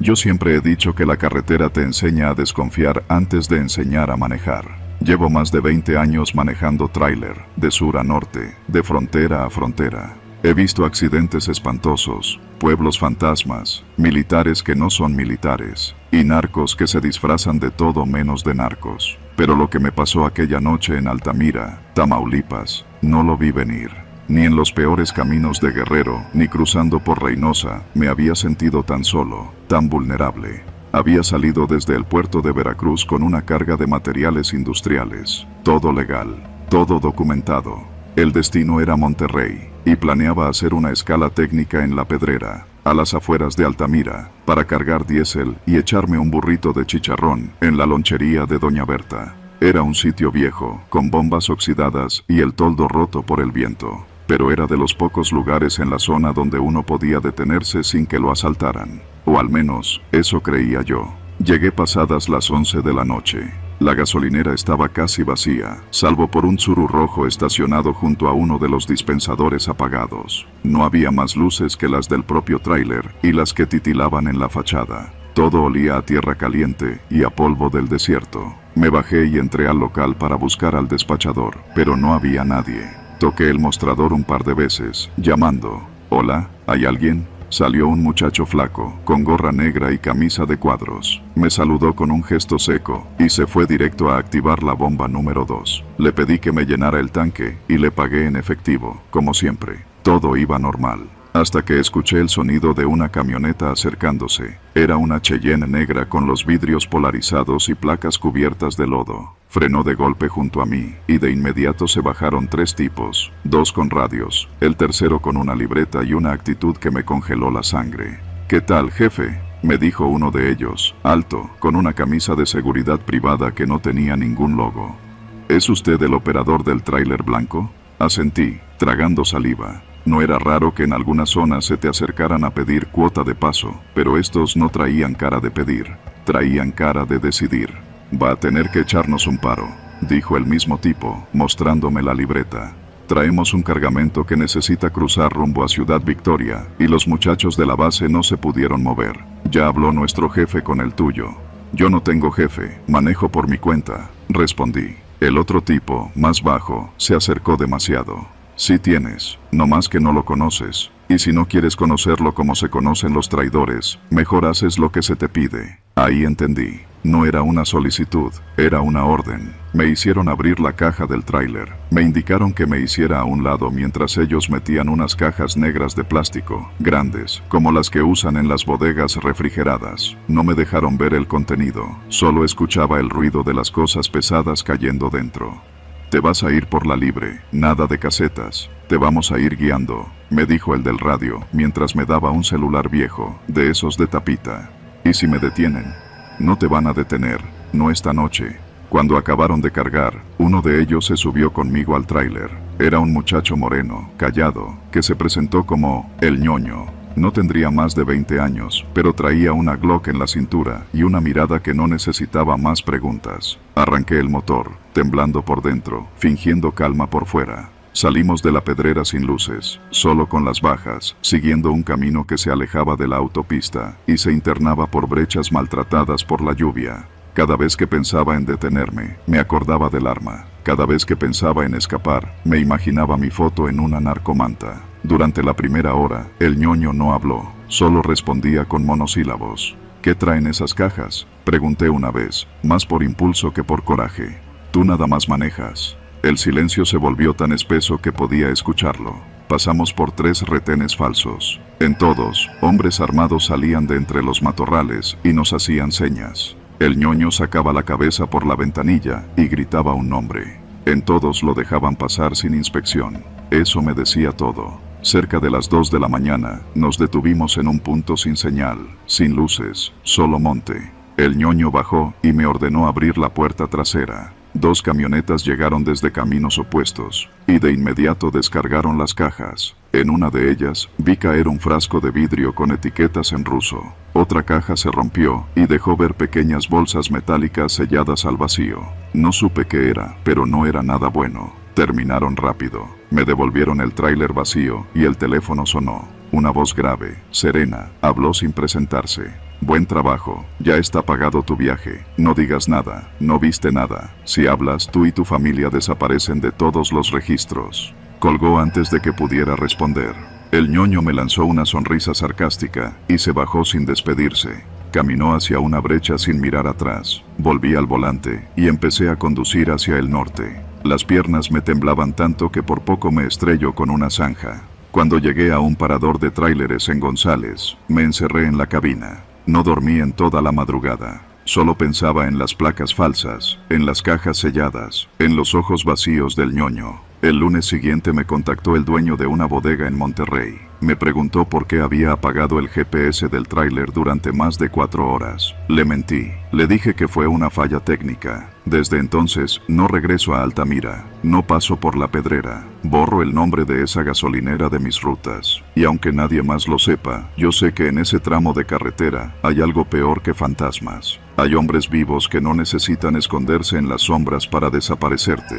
Yo siempre he dicho que la carretera te enseña a desconfiar antes de enseñar a manejar. Llevo más de 20 años manejando tráiler, de sur a norte, de frontera a frontera. He visto accidentes espantosos, pueblos fantasmas, militares que no son militares, y narcos que se disfrazan de todo menos de narcos. Pero lo que me pasó aquella noche en Altamira, Tamaulipas, no lo vi venir. Ni en los peores caminos de Guerrero, ni cruzando por Reynosa, me había sentido tan solo, tan vulnerable. Había salido desde el puerto de Veracruz con una carga de materiales industriales, todo legal, todo documentado. El destino era Monterrey, y planeaba hacer una escala técnica en La Pedrera, a las afueras de Altamira, para cargar diésel y echarme un burrito de chicharrón en la lonchería de Doña Berta. Era un sitio viejo, con bombas oxidadas y el toldo roto por el viento, pero era de los pocos lugares en la zona donde uno podía detenerse sin que lo asaltaran, o al menos, eso creía yo. Llegué pasadas las 11 de la noche. La gasolinera estaba casi vacía, salvo por un Tsuru rojo estacionado junto a uno de los dispensadores apagados. No había más luces que las del propio tráiler y las que titilaban en la fachada. Todo olía a tierra caliente y a polvo del desierto. Me bajé y entré al local para buscar al despachador, pero no había nadie. Toqué el mostrador un par de veces, llamando. «Hola, ¿hay alguien?». Salió un muchacho flaco, con gorra negra y camisa de cuadros. Me saludó con un gesto seco, y se fue directo a activar la bomba número 2. Le pedí que me llenara el tanque, y le pagué en efectivo, como siempre. Todo iba normal. Hasta que escuché el sonido de una camioneta acercándose. Era una Cheyenne negra con los vidrios polarizados y placas cubiertas de lodo. Frenó de golpe junto a mí, y de inmediato se bajaron 3 tipos, 2 con radios, el tercero con una libreta y una actitud que me congeló la sangre. «¿Qué tal, jefe?», me dijo uno de ellos, alto, con una camisa de seguridad privada que no tenía ningún logo. «¿Es usted el operador del tráiler blanco?». Asentí, tragando saliva. No era raro que en algunas zonas se te acercaran a pedir cuota de paso, pero estos no traían cara de pedir, traían cara de decidir. «Va a tener que echarnos un paro», dijo el mismo tipo, mostrándome la libreta. «Traemos un cargamento que necesita cruzar rumbo a Ciudad Victoria, y los muchachos de la base no se pudieron mover. Ya habló nuestro jefe con el tuyo». «Yo no tengo jefe, manejo por mi cuenta», respondí. El otro tipo, más bajo, se acercó demasiado. «Sí tienes, no más que no lo conoces, y si no quieres conocerlo como se conocen los traidores, mejor haces lo que se te pide». Ahí entendí. No era una solicitud, era una orden. Me hicieron abrir la caja del tráiler. Me indicaron que me hiciera a un lado mientras ellos metían unas cajas negras de plástico, grandes, como las que usan en las bodegas refrigeradas. No me dejaron ver el contenido, solo escuchaba el ruido de las cosas pesadas cayendo dentro. «Te vas a ir por la libre, nada de casetas, te vamos a ir guiando», me dijo el del radio, mientras me daba un celular viejo, de esos de tapita. «¿Y si me detienen?». «No te van a detener, no esta noche». Cuando acabaron de cargar, uno de ellos se subió conmigo al tráiler. Era un muchacho moreno, callado, que se presentó como el ñoño. No tendría más de 20 años, pero traía una Glock en la cintura y una mirada que no necesitaba más preguntas. Arranqué el motor, temblando por dentro, fingiendo calma por fuera. Salimos de La Pedrera sin luces, solo con las bajas, siguiendo un camino que se alejaba de la autopista y se internaba por brechas maltratadas por la lluvia. Cada vez que pensaba en detenerme, me acordaba del arma. Cada vez que pensaba en escapar, me imaginaba mi foto en una narcomanta. Durante la primera hora, el ñoño no habló, solo respondía con monosílabos. «¿Qué traen esas cajas?», pregunté una vez, más por impulso que por coraje. «Tú nada más manejas». El silencio se volvió tan espeso que podía escucharlo. Pasamos por 3 retenes falsos. En todos, hombres armados salían de entre los matorrales y nos hacían señas. El ñoño sacaba la cabeza por la ventanilla y gritaba un nombre. En todos lo dejaban pasar sin inspección. Eso me decía todo. Cerca de las 2 de la mañana, nos detuvimos en un punto sin señal, sin luces, solo monte. El ñoño bajó y me ordenó abrir la puerta trasera. 2 camionetas llegaron desde caminos opuestos, y de inmediato descargaron las cajas. En una de ellas, vi caer un frasco de vidrio con etiquetas en ruso. Otra caja se rompió, y dejó ver pequeñas bolsas metálicas selladas al vacío. No supe qué era, pero no era nada bueno. Terminaron rápido. Me devolvieron el tráiler vacío, y el teléfono sonó. Una voz grave, serena, habló sin presentarse. Buen trabajo, ya está pagado tu viaje. No digas nada, no viste nada. Si hablas, tú y tu familia desaparecen de todos los registros. Colgó antes de que pudiera responder. El ñoño me lanzó una sonrisa sarcástica y se bajó sin despedirse. Caminó hacia una brecha sin mirar atrás. Volví al volante y empecé a conducir hacia el norte. Las piernas me temblaban tanto que por poco me estrello con una zanja. Cuando llegué a un parador de tráileres en González, me encerré en la cabina. No dormí en toda la madrugada. Solo pensaba en las placas falsas, en las cajas selladas, en los ojos vacíos del ñoño. El lunes siguiente me contactó el dueño de una bodega en Monterrey. Me preguntó por qué había apagado el GPS del tráiler durante más de 4 horas. Le mentí. Le dije que fue una falla técnica. Desde entonces, no regreso a Altamira. No paso por La Pedrera. Borro el nombre de esa gasolinera de mis rutas. Y aunque nadie más lo sepa, yo sé que en ese tramo de carretera hay algo peor que fantasmas. Hay hombres vivos que no necesitan esconderse en las sombras para desaparecerte.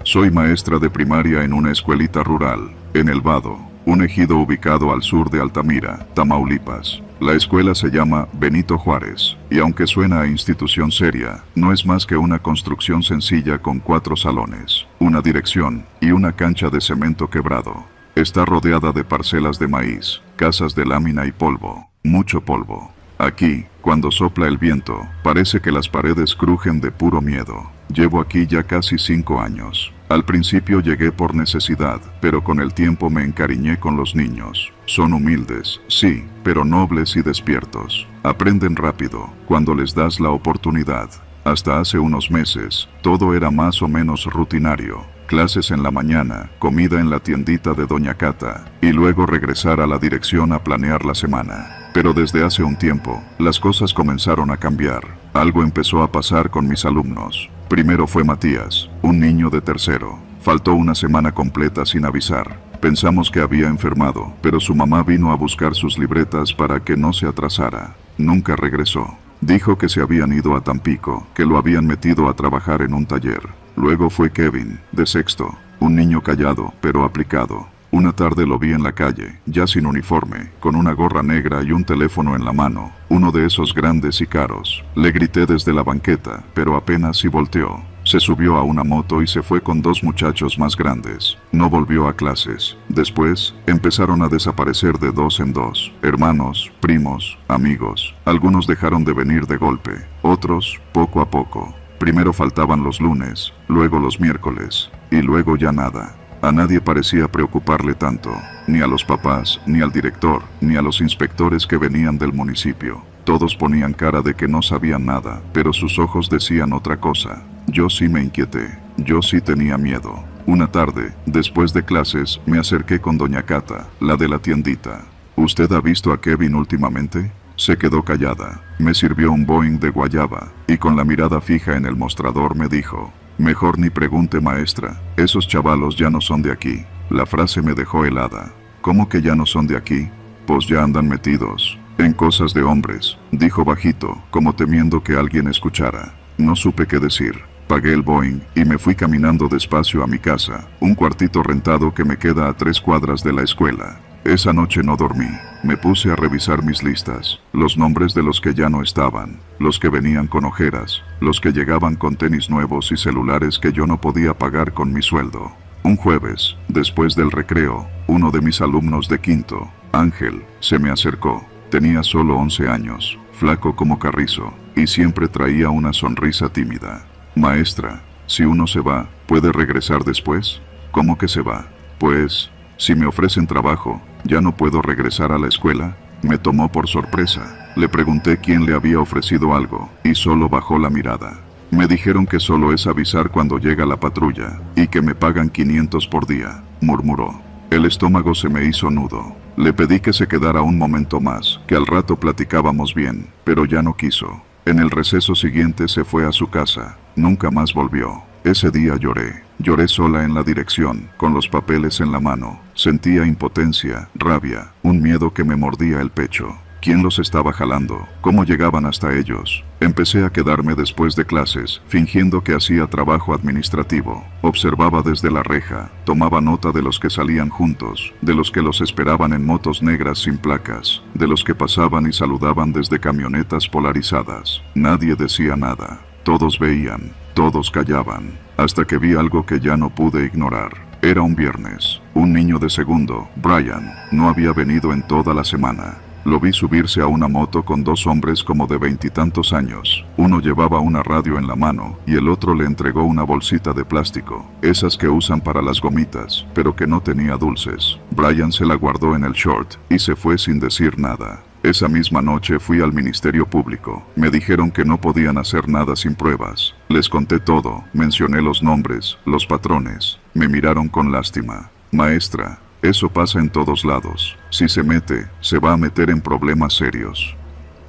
Soy maestra de primaria en una escuelita rural, en El Vado, un ejido ubicado al sur de Altamira, Tamaulipas. La escuela se llama Benito Juárez, y aunque suena a institución seria, no es más que una construcción sencilla con 4 salones, una dirección y una cancha de cemento quebrado. Está rodeada de parcelas de maíz, casas de lámina y polvo, mucho polvo. Aquí, cuando sopla el viento, parece que las paredes crujen de puro miedo. Llevo aquí ya casi 5 años. Al principio llegué por necesidad, pero con el tiempo me encariñé con los niños. Son humildes, sí, pero nobles y despiertos. Aprenden rápido, cuando les das la oportunidad. Hasta hace unos meses, todo era más o menos rutinario. Clases en la mañana, comida en la tiendita de Doña Cata, y luego regresar a la dirección a planear la semana. Pero desde hace un tiempo, las cosas comenzaron a cambiar. Algo empezó a pasar con mis alumnos. Primero fue Matías, un niño de tercero. Faltó una semana completa sin avisar. Pensamos que había enfermado, pero su mamá vino a buscar sus libretas para que no se atrasara. Nunca regresó. Dijo que se habían ido a Tampico, que lo habían metido a trabajar en un taller. Luego fue Kevin, de sexto, un niño callado, pero aplicado. Una tarde lo vi en la calle, ya sin uniforme, con una gorra negra y un teléfono en la mano, uno de esos grandes y caros. Le grité desde la banqueta, pero apenas si volteó. Se subió a una moto y se fue con 2 muchachos más grandes. No volvió a clases. Después, empezaron a desaparecer de 2 en 2. Hermanos, primos, amigos. Algunos dejaron de venir de golpe, otros, poco a poco. Primero faltaban los lunes, luego los miércoles, y luego ya nada. A nadie parecía preocuparle tanto, ni a los papás, ni al director, ni a los inspectores que venían del municipio. Todos ponían cara de que no sabían nada, pero sus ojos decían otra cosa. Yo sí me inquieté, yo sí tenía miedo. Una tarde, después de clases, me acerqué con Doña Cata, la de la tiendita. ¿Usted ha visto a Kevin últimamente? Se quedó callada, me sirvió un Boeing de guayaba, y con la mirada fija en el mostrador me dijo: mejor ni pregunte, maestra, esos chavalos ya no son de aquí. La frase me dejó helada. ¿Cómo que ya no son de aquí? Pues ya andan metidos en cosas de hombres, dijo bajito, como temiendo que alguien escuchara. No supe qué decir. Pagué el Boeing y me fui caminando despacio a mi casa, un cuartito rentado que me queda a 3 cuadras de la escuela. Esa noche no dormí. Me puse a revisar mis listas, los nombres de los que ya no estaban, los que venían con ojeras, los que llegaban con tenis nuevos y celulares que yo no podía pagar con mi sueldo. Un jueves, después del recreo, uno de mis alumnos de quinto, Ángel, se me acercó. Tenía solo 11 años, flaco como carrizo, y siempre traía una sonrisa tímida. Maestra, si uno se va, ¿puede regresar después? ¿Cómo que se va? Pues, si me ofrecen trabajo, ¿ya no puedo regresar a la escuela? Me tomó por sorpresa. Le pregunté quién le había ofrecido algo, y solo bajó la mirada. Me dijeron que solo es avisar cuando llega la patrulla, y que me pagan 500 por día, murmuró. El estómago se me hizo nudo. Le pedí que se quedara un momento más, que al rato platicábamos bien, pero ya no quiso. En el receso siguiente se fue a su casa. Nunca más volvió. Ese día lloré. Lloré sola en la dirección, con los papeles en la mano. Sentía impotencia, rabia, un miedo que me mordía el pecho. ¿Quién los estaba jalando? ¿Cómo llegaban hasta ellos? Empecé a quedarme después de clases, fingiendo que hacía trabajo administrativo. Observaba desde la reja, tomaba nota de los que salían juntos, de los que los esperaban en motos negras sin placas, de los que pasaban y saludaban desde camionetas polarizadas. Nadie decía nada. Todos veían, todos callaban, hasta que vi algo que ya no pude ignorar. Era un viernes. Un niño de segundo, Brian, no había venido en toda la semana. Lo vi subirse a una moto con dos hombres como de 20 y tantos años. Uno llevaba una radio en la mano y el otro le entregó una bolsita de plástico, esas que usan para las gomitas, pero que no tenía dulces. Brian se la guardó en el short y se fue sin decir nada. Esa misma noche fui al Ministerio Público. Me dijeron que no podían hacer nada sin pruebas. Les conté todo, mencioné los nombres, los patrones. Me miraron con lástima. Maestra, eso pasa en todos lados. Si se mete, se va a meter en problemas serios.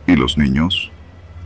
¿Y los niños?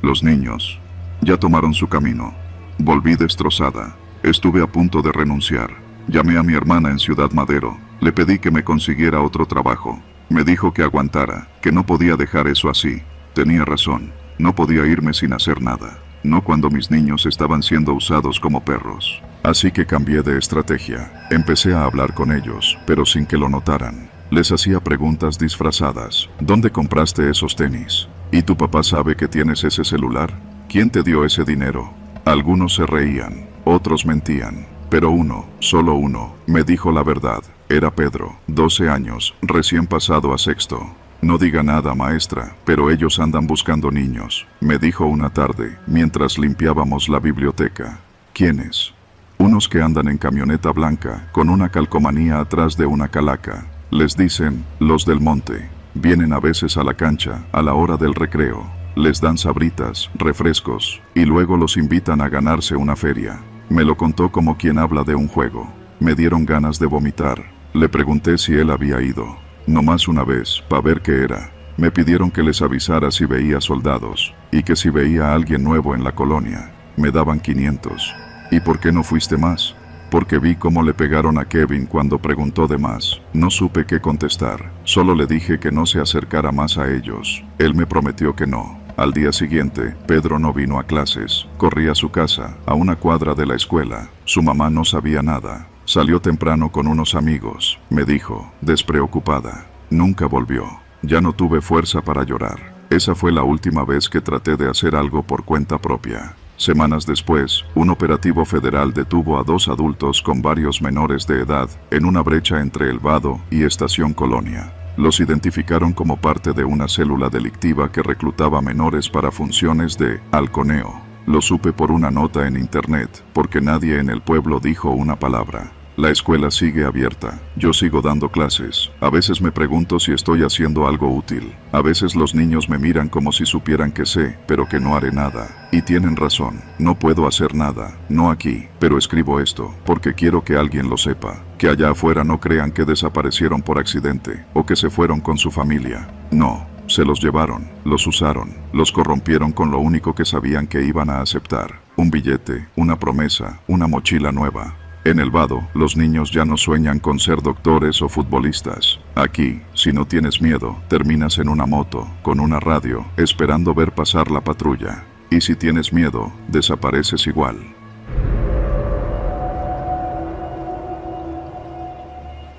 Los niños ya tomaron su camino. Volví destrozada. Estuve a punto de renunciar. Llamé a mi hermana en Ciudad Madero. Le pedí que me consiguiera otro trabajo. Me dijo que aguantara, que no podía dejar eso así. Tenía razón. No podía irme sin hacer nada. No cuando mis niños estaban siendo usados como perros. Así que cambié de estrategia. Empecé a hablar con ellos, pero sin que lo notaran. Les hacía preguntas disfrazadas. ¿Dónde compraste esos tenis? ¿Y tu papá sabe que tienes ese celular? ¿Quién te dio ese dinero? Algunos se reían, otros mentían. Pero uno, solo uno, me dijo la verdad. Era Pedro, 12 años, recién pasado a sexto. No diga nada, maestra, pero ellos andan buscando niños, me dijo una tarde, mientras limpiábamos la biblioteca. ¿Quiénes? Unos que andan en camioneta blanca, con una calcomanía atrás de una calaca. Les dicen, los del monte. Vienen a veces a la cancha, a la hora del recreo. Les dan sabritas, refrescos, y luego los invitan a ganarse una feria. Me lo contó como quien habla de un juego. Me dieron ganas de vomitar. Le pregunté si él había ido. Nomás una vez, pa' ver qué era. Me pidieron que les avisara si veía soldados, y que si veía a alguien nuevo en la colonia. Me daban 500. ¿Y por qué no fuiste más? Porque vi cómo le pegaron a Kevin cuando preguntó de más. No supe qué contestar. Solo le dije que no se acercara más a ellos. Él me prometió que no. Al día siguiente, Pedro no vino a clases. Corrí a su casa, a una cuadra de la escuela. Su mamá no sabía nada. Salió temprano con unos amigos, me dijo, despreocupada. Nunca volvió. Ya no tuve fuerza para llorar. Esa fue la última vez que traté de hacer algo por cuenta propia. Semanas después, un operativo federal detuvo a 2 adultos con varios menores de edad en una brecha entre El Vado y Estación Colonia. Los identificaron como parte de una célula delictiva que reclutaba menores para funciones de halconeo. Lo supe por una nota en internet, porque nadie en el pueblo dijo una palabra. La escuela sigue abierta. Yo sigo dando clases. A veces me pregunto si estoy haciendo algo útil. A veces los niños me miran como si supieran que sé, pero que no haré nada. Y tienen razón. No puedo hacer nada. No aquí. Pero escribo esto, porque quiero que alguien lo sepa. Que allá afuera no crean que desaparecieron por accidente, o que se fueron con su familia. No. Se los llevaron, los usaron, los corrompieron con lo único que sabían que iban a aceptar. Un billete, una promesa, una mochila nueva. En El Vado, los niños ya no sueñan con ser doctores o futbolistas. Aquí, si no tienes miedo, terminas en una moto, con una radio, esperando ver pasar la patrulla. Y si tienes miedo, desapareces igual.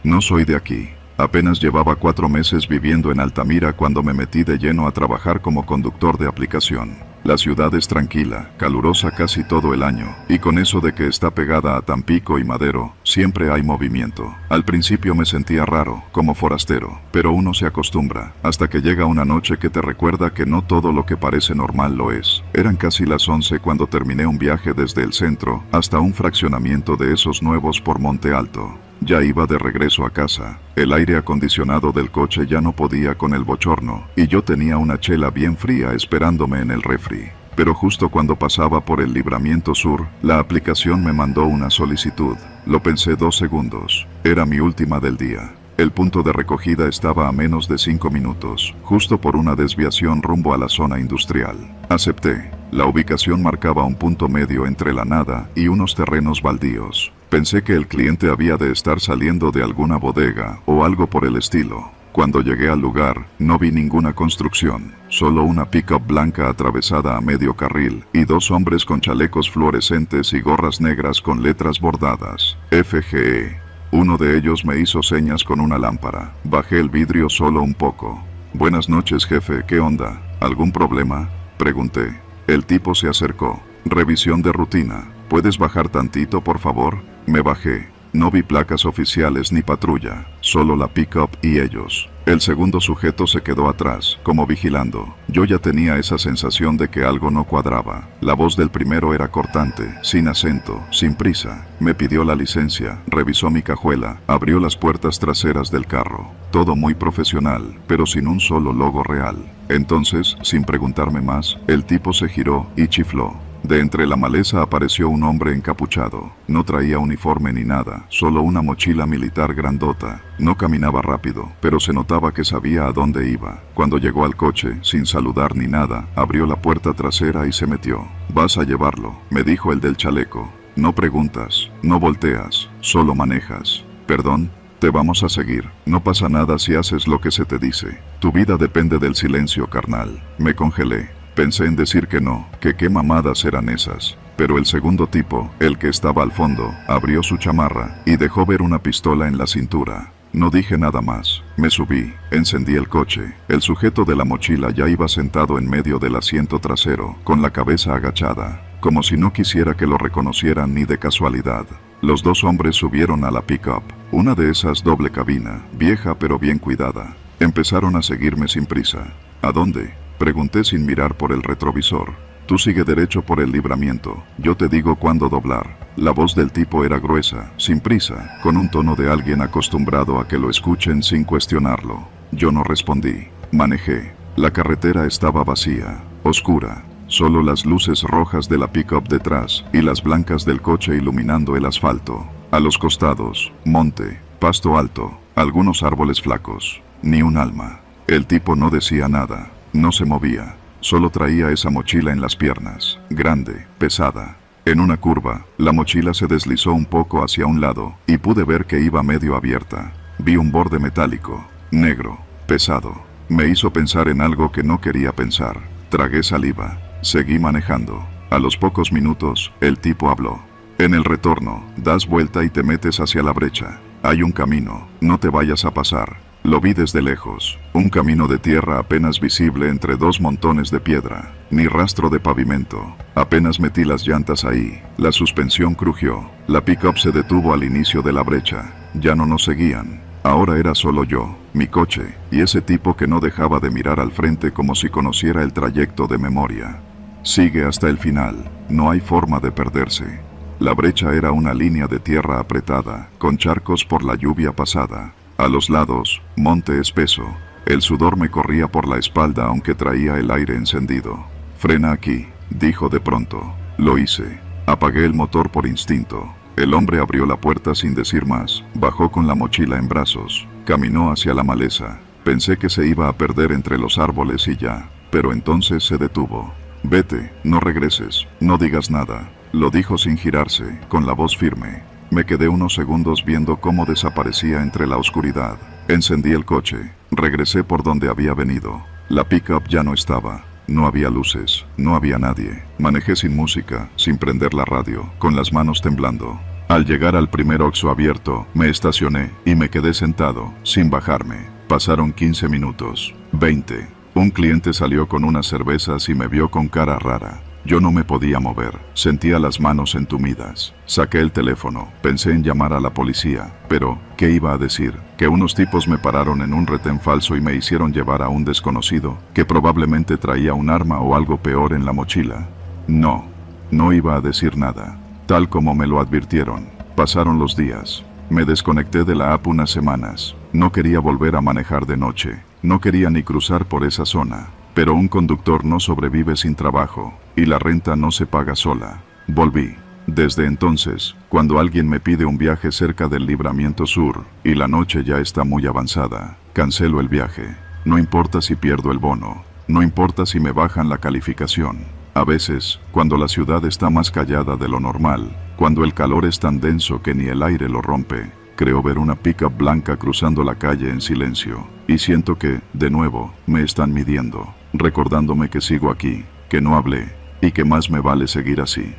No soy de aquí. Apenas llevaba 4 meses viviendo en Altamira cuando me metí de lleno a trabajar como conductor de aplicación. La ciudad es tranquila, calurosa casi todo el año, y con eso de que está pegada a Tampico y Madero, siempre hay movimiento. Al principio me sentía raro, como forastero, pero uno se acostumbra, hasta que llega una noche que te recuerda que no todo lo que parece normal lo es. Eran casi las 11 cuando terminé un viaje desde el centro hasta un fraccionamiento de esos nuevos por Monte Alto. Ya iba de regreso a casa. El aire acondicionado del coche ya no podía con el bochorno, y yo tenía una chela bien fría esperándome en el refri. Pero justo cuando pasaba por el Libramiento Sur, la aplicación me mandó una solicitud. Lo pensé 2 segundos. Era mi última del día. El punto de recogida estaba a menos de 5 minutos, justo por una desviación rumbo a la zona industrial. Acepté. La ubicación marcaba un punto medio entre la nada y unos terrenos baldíos. Pensé que el cliente había de estar saliendo de alguna bodega o algo por el estilo. Cuando llegué al lugar, no vi ninguna construcción, solo una pick-up blanca atravesada a medio carril y dos hombres con chalecos fluorescentes y gorras negras con letras bordadas. FGE. Uno de ellos me hizo señas con una lámpara. Bajé el vidrio solo un poco. Buenas noches, jefe, ¿qué onda? ¿Algún problema? Pregunté. El tipo se acercó. Revisión de rutina. ¿Puedes bajar tantito, por favor? Me bajé. No vi placas oficiales ni patrulla, solo la pick-up y ellos. El segundo sujeto se quedó atrás, como vigilando. Yo ya tenía esa sensación de que algo no cuadraba. La voz del primero era cortante, sin acento, sin prisa. Me pidió la licencia, revisó mi cajuela, abrió las puertas traseras del carro. Todo muy profesional, pero sin un solo logo real. Entonces, sin preguntarme más, el tipo se giró y chifló. De entre la maleza apareció un hombre encapuchado. No traía uniforme ni nada, solo una mochila militar grandota. No caminaba rápido, pero se notaba que sabía a dónde iba. Cuando llegó al coche, sin saludar ni nada, abrió la puerta trasera y se metió. «Vas a llevarlo», me dijo el del chaleco. «No preguntas, no volteas, solo manejas». «Perdón». «Te vamos a seguir. No pasa nada si haces lo que se te dice. Tu vida depende del silencio, carnal». Me congelé. Pensé en decir que no, que qué mamadas eran esas. Pero el segundo tipo, el que estaba al fondo, abrió su chamarra y dejó ver una pistola en la cintura. No dije nada más. Me subí, encendí el coche. El sujeto de la mochila ya iba sentado en medio del asiento trasero, con la cabeza agachada, como si no quisiera que lo reconocieran ni de casualidad. Los dos hombres subieron a la pick-up, una de esas doble cabina, vieja pero bien cuidada. Empezaron a seguirme sin prisa. ¿A dónde?, pregunté sin mirar por el retrovisor. «Tú sigue derecho por el libramiento, yo te digo cuándo doblar». La voz del tipo era gruesa, sin prisa, con un tono de alguien acostumbrado a que lo escuchen sin cuestionarlo. Yo no respondí. Manejé. La carretera estaba vacía, oscura. Solo las luces rojas de la pick-up detrás y las blancas del coche iluminando el asfalto. A los costados, monte, pasto alto, algunos árboles flacos. Ni un alma. El tipo no decía nada. No se movía, solo traía esa mochila en las piernas, grande, pesada. En una curva, la mochila se deslizó un poco hacia un lado, y pude ver que iba medio abierta. Vi un borde metálico, negro, pesado. Me hizo pensar en algo que no quería pensar. Tragué saliva. Seguí manejando. A los pocos minutos, el tipo habló. «En el retorno, das vuelta y te metes hacia la brecha. Hay un camino, no te vayas a pasar». Lo vi desde lejos, un camino de tierra apenas visible entre dos montones de piedra, ni rastro de pavimento. Apenas metí las llantas ahí, la suspensión crujió, la pick-up se detuvo al inicio de la brecha, ya no nos seguían. Ahora era solo yo, mi coche, y ese tipo que no dejaba de mirar al frente como si conociera el trayecto de memoria. Sigue hasta el final, no hay forma de perderse. La brecha era una línea de tierra apretada, con charcos por la lluvia pasada. A los lados, monte espeso. El sudor me corría por la espalda aunque traía el aire encendido. «Frena aquí», dijo de pronto. Lo hice. Apagué el motor por instinto. El hombre abrió la puerta sin decir más, bajó con la mochila en brazos, caminó hacia la maleza. Pensé que se iba a perder entre los árboles y ya, pero entonces se detuvo. «Vete, no regreses, no digas nada», lo dijo sin girarse, con la voz firme. Me quedé unos segundos viendo cómo desaparecía entre la oscuridad. Encendí el coche. Regresé por donde había venido. La pick-up ya no estaba. No había luces. No había nadie. Manejé sin música, sin prender la radio, con las manos temblando. Al llegar al primer Oxxo abierto, me estacioné y me quedé sentado, sin bajarme. Pasaron 15 minutos. 20. Un cliente salió con unas cervezas y me vio con cara rara. Yo no me podía mover, sentía las manos entumidas. Saqué el teléfono, pensé en llamar a la policía, pero, ¿qué iba a decir? Que unos tipos me pararon en un retén falso y me hicieron llevar a un desconocido, que probablemente traía un arma o algo peor en la mochila. No iba a decir nada, tal como me lo advirtieron. Pasaron los días. Me desconecté de la app unas semanas. No quería volver a manejar de noche, no quería ni cruzar por esa zona. Pero un conductor no sobrevive sin trabajo, y la renta no se paga sola. Volví. Desde entonces, cuando alguien me pide un viaje cerca del Libramiento Sur, y la noche ya está muy avanzada, cancelo el viaje. No importa si pierdo el bono, no importa si me bajan la calificación. A veces, cuando la ciudad está más callada de lo normal, cuando el calor es tan denso que ni el aire lo rompe, creo ver una pick-up blanca cruzando la calle en silencio, Y siento que, de nuevo, me están midiendo, recordándome que sigo aquí, que no hablé, y que más me vale seguir así.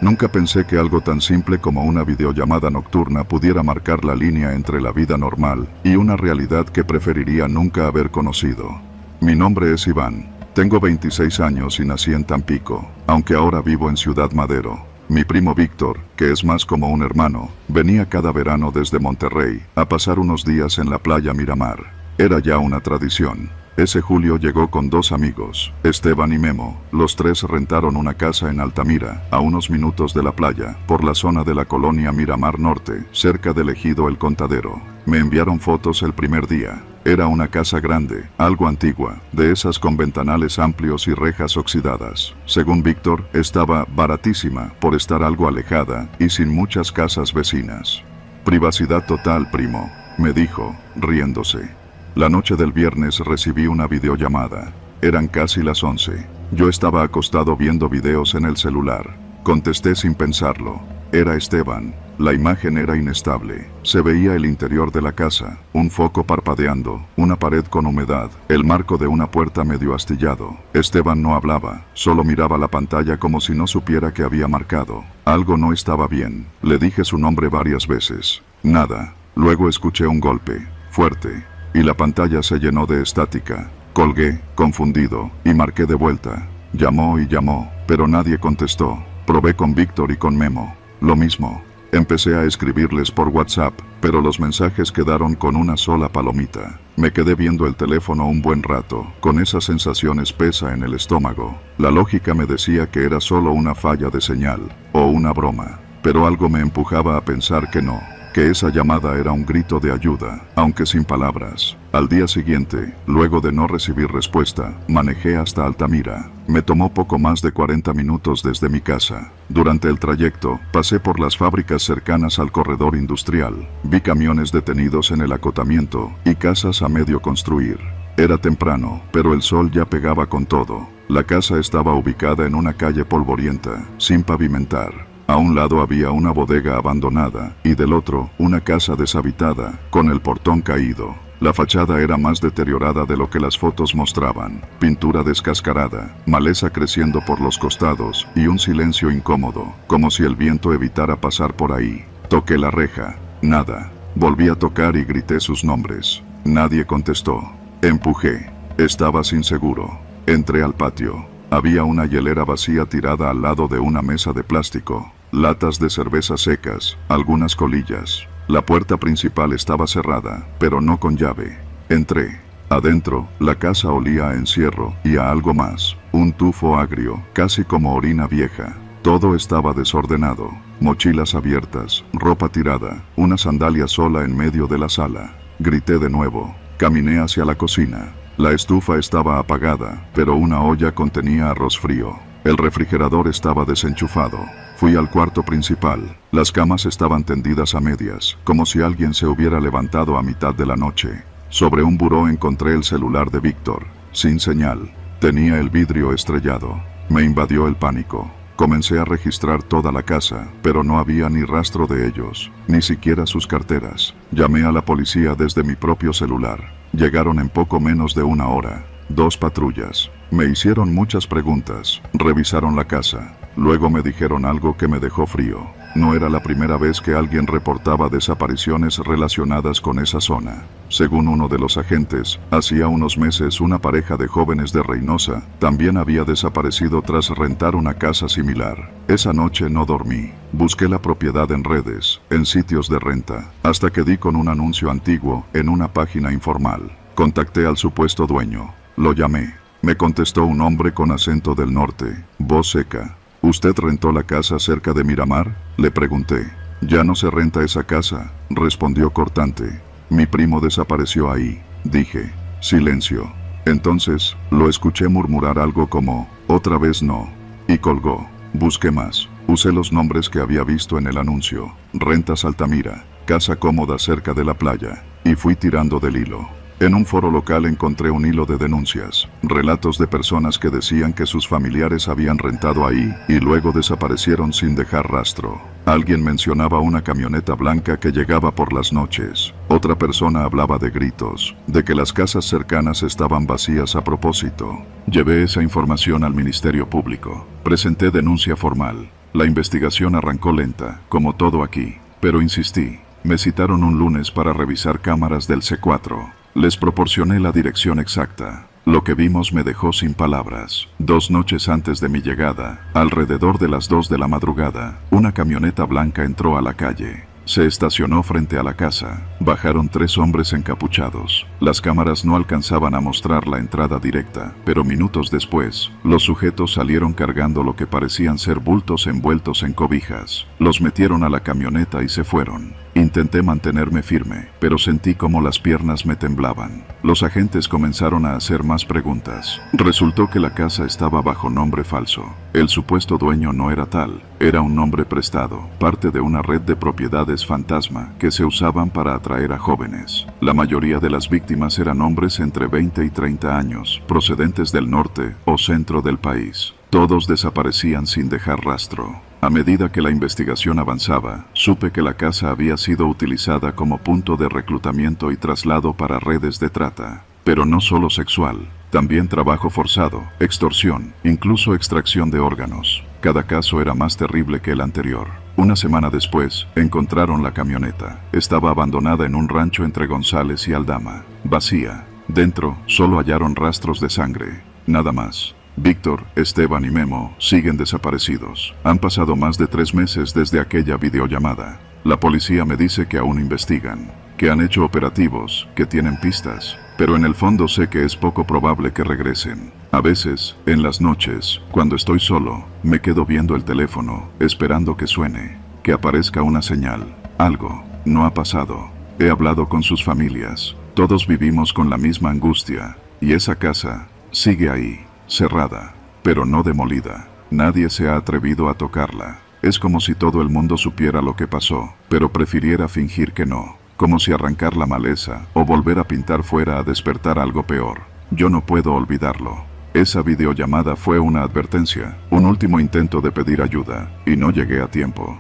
Nunca pensé que algo tan simple como una videollamada nocturna pudiera marcar la línea entre la vida normal y una realidad que preferiría nunca haber conocido. Mi nombre es Iván, tengo 26 años y nací en Tampico, aunque ahora vivo en Ciudad Madero. Mi primo Víctor, que es más como un hermano, venía cada verano desde Monterrey a pasar unos días en la playa Miramar. Era ya una tradición. Ese julio llegó con 2 amigos, Esteban y Memo. Los 3 rentaron una casa en Altamira, a unos minutos de la playa, por la zona de la colonia Miramar Norte, cerca del ejido El Contadero. Me enviaron fotos el primer día. Era una casa grande, algo antigua, de esas con ventanales amplios y rejas oxidadas. Según Víctor, estaba baratísima por estar algo alejada y sin muchas casas vecinas. Privacidad total, primo, me dijo, riéndose. La noche del viernes recibí una videollamada. Eran casi las 11. Yo estaba acostado viendo videos en el celular. Contesté sin pensarlo. Era Esteban. La imagen era inestable. Se veía el interior de la casa, un foco parpadeando, una pared con humedad, el marco de una puerta medio astillado. Esteban no hablaba, solo miraba la pantalla como si no supiera qué había marcado. Algo no estaba bien. Le dije su nombre varias veces. Nada. Luego escuché un golpe, fuerte, y la pantalla se llenó de estática. Colgué, confundido, y marqué de vuelta. Llamó y llamó, pero nadie contestó. Probé con Víctor y con Memo. Lo mismo. Empecé a escribirles por WhatsApp, pero los mensajes quedaron con una sola palomita. Me quedé viendo el teléfono un buen rato, con esa sensación espesa en el estómago. La lógica me decía que era solo una falla de señal, o una broma, pero algo me empujaba a pensar que no, que esa llamada era un grito de ayuda, aunque sin palabras. Al día siguiente, luego de no recibir respuesta, manejé hasta Altamira. Me tomó poco más de 40 minutos desde mi casa. Durante el trayecto, pasé por las fábricas cercanas al corredor industrial. Vi camiones detenidos en el acotamiento y casas a medio construir. Era temprano, pero el sol ya pegaba con todo. La casa estaba ubicada en una calle polvorienta, sin pavimentar. A un lado había una bodega abandonada, y del otro, una casa deshabitada, con el portón caído. La fachada era más deteriorada de lo que las fotos mostraban. Pintura descascarada, maleza creciendo por los costados, y un silencio incómodo, como si el viento evitara pasar por ahí. Toqué la reja. Nada. Volví a tocar y grité sus nombres. Nadie contestó. Empujé. Estaba sin seguro. Entré al patio. Había una hielera vacía tirada al lado de una mesa de plástico. Latas de cerveza secas, algunas colillas. La puerta principal estaba cerrada, pero no con llave. Entré. Adentro, la casa olía a encierro y a algo más. Un tufo agrio, casi como orina vieja. Todo estaba desordenado. Mochilas abiertas, ropa tirada, una sandalia sola en medio de la sala. Grité de nuevo. Caminé hacia la cocina. La estufa estaba apagada, pero una olla contenía arroz frío. El refrigerador estaba desenchufado. Fui al cuarto principal. Las camas estaban tendidas a medias, como si alguien se hubiera levantado a mitad de la noche. Sobre un buró encontré el celular de Víctor, sin señal. Tenía el vidrio estrellado. Me invadió el pánico. Comencé a registrar toda la casa, pero no había ni rastro de ellos, ni siquiera sus carteras. Llamé a la policía desde mi propio celular. Llegaron en poco menos de una hora. 2 patrullas. Me hicieron muchas preguntas. Revisaron la casa. Luego me dijeron algo que me dejó frío. No era la primera vez que alguien reportaba desapariciones relacionadas con esa zona. Según uno de los agentes, hacía unos meses una pareja de jóvenes de Reynosa también había desaparecido tras rentar una casa similar. Esa noche no dormí. Busqué la propiedad en redes, en sitios de renta, hasta que di con un anuncio antiguo en una página informal. Contacté al supuesto dueño. Lo llamé. Me contestó un hombre con acento del norte, voz seca. ¿Usted rentó la casa cerca de Miramar?, le pregunté. Ya no se renta esa casa, respondió cortante. Mi primo desapareció ahí, dije. Silencio. Entonces, lo escuché murmurar algo como, otra vez no. Y colgó. Busqué más. Usé los nombres que había visto en el anuncio. Rentas Altamira, casa cómoda cerca de la playa. Y fui tirando del hilo. En un foro local encontré un hilo de denuncias, relatos de personas que decían que sus familiares habían rentado ahí y luego desaparecieron sin dejar rastro. Alguien mencionaba una camioneta blanca que llegaba por las noches. Otra persona hablaba de gritos, de que las casas cercanas estaban vacías a propósito. Llevé esa información al Ministerio Público. Presenté denuncia formal. La investigación arrancó lenta, como todo aquí, pero insistí. Me citaron un lunes para revisar cámaras del C4. Les proporcioné la dirección exacta. Lo que vimos me dejó sin palabras. 2 noches antes de mi llegada, alrededor de las 2 de la madrugada, una camioneta blanca entró a la calle. Se estacionó frente a la casa. Bajaron 3 hombres encapuchados. Las cámaras no alcanzaban a mostrar la entrada directa, pero minutos después, los sujetos salieron cargando lo que parecían ser bultos envueltos en cobijas. Los metieron a la camioneta y se fueron. Intenté mantenerme firme, pero sentí como las piernas me temblaban. Los agentes comenzaron a hacer más preguntas. Resultó que la casa estaba bajo nombre falso. El supuesto dueño no era tal, era un nombre prestado, parte de una red de propiedades fantasma que se usaban para atraer a jóvenes. La mayoría de las víctimas eran hombres entre 20 y 30 años, procedentes del norte o centro del país. Todos desaparecían sin dejar rastro. A medida que la investigación avanzaba, supe que la casa había sido utilizada como punto de reclutamiento y traslado para redes de trata. Pero no solo sexual, también trabajo forzado, extorsión, incluso extracción de órganos. Cada caso era más terrible que el anterior. Una semana después, encontraron la camioneta. Estaba abandonada en un rancho entre González y Aldama, vacía. Dentro, solo hallaron rastros de sangre. Nada más. Víctor, Esteban y Memo siguen desaparecidos. Han pasado más de 3 meses desde aquella videollamada. La policía me dice que aún investigan, que han hecho operativos, que tienen pistas, pero en el fondo sé que es poco probable que regresen. A veces, en las noches, cuando estoy solo, me quedo viendo el teléfono, esperando que suene, que aparezca una señal. Algo no ha pasado. He hablado con sus familias. Todos vivimos con la misma angustia, y esa casa sigue ahí. Cerrada, pero no demolida. Nadie se ha atrevido a tocarla. Es como si todo el mundo supiera lo que pasó, pero prefiriera fingir que no. Como si arrancar la maleza o volver a pintar fuera a despertar algo peor. Yo no puedo olvidarlo. Esa videollamada fue una advertencia, un último intento de pedir ayuda, y no llegué a tiempo.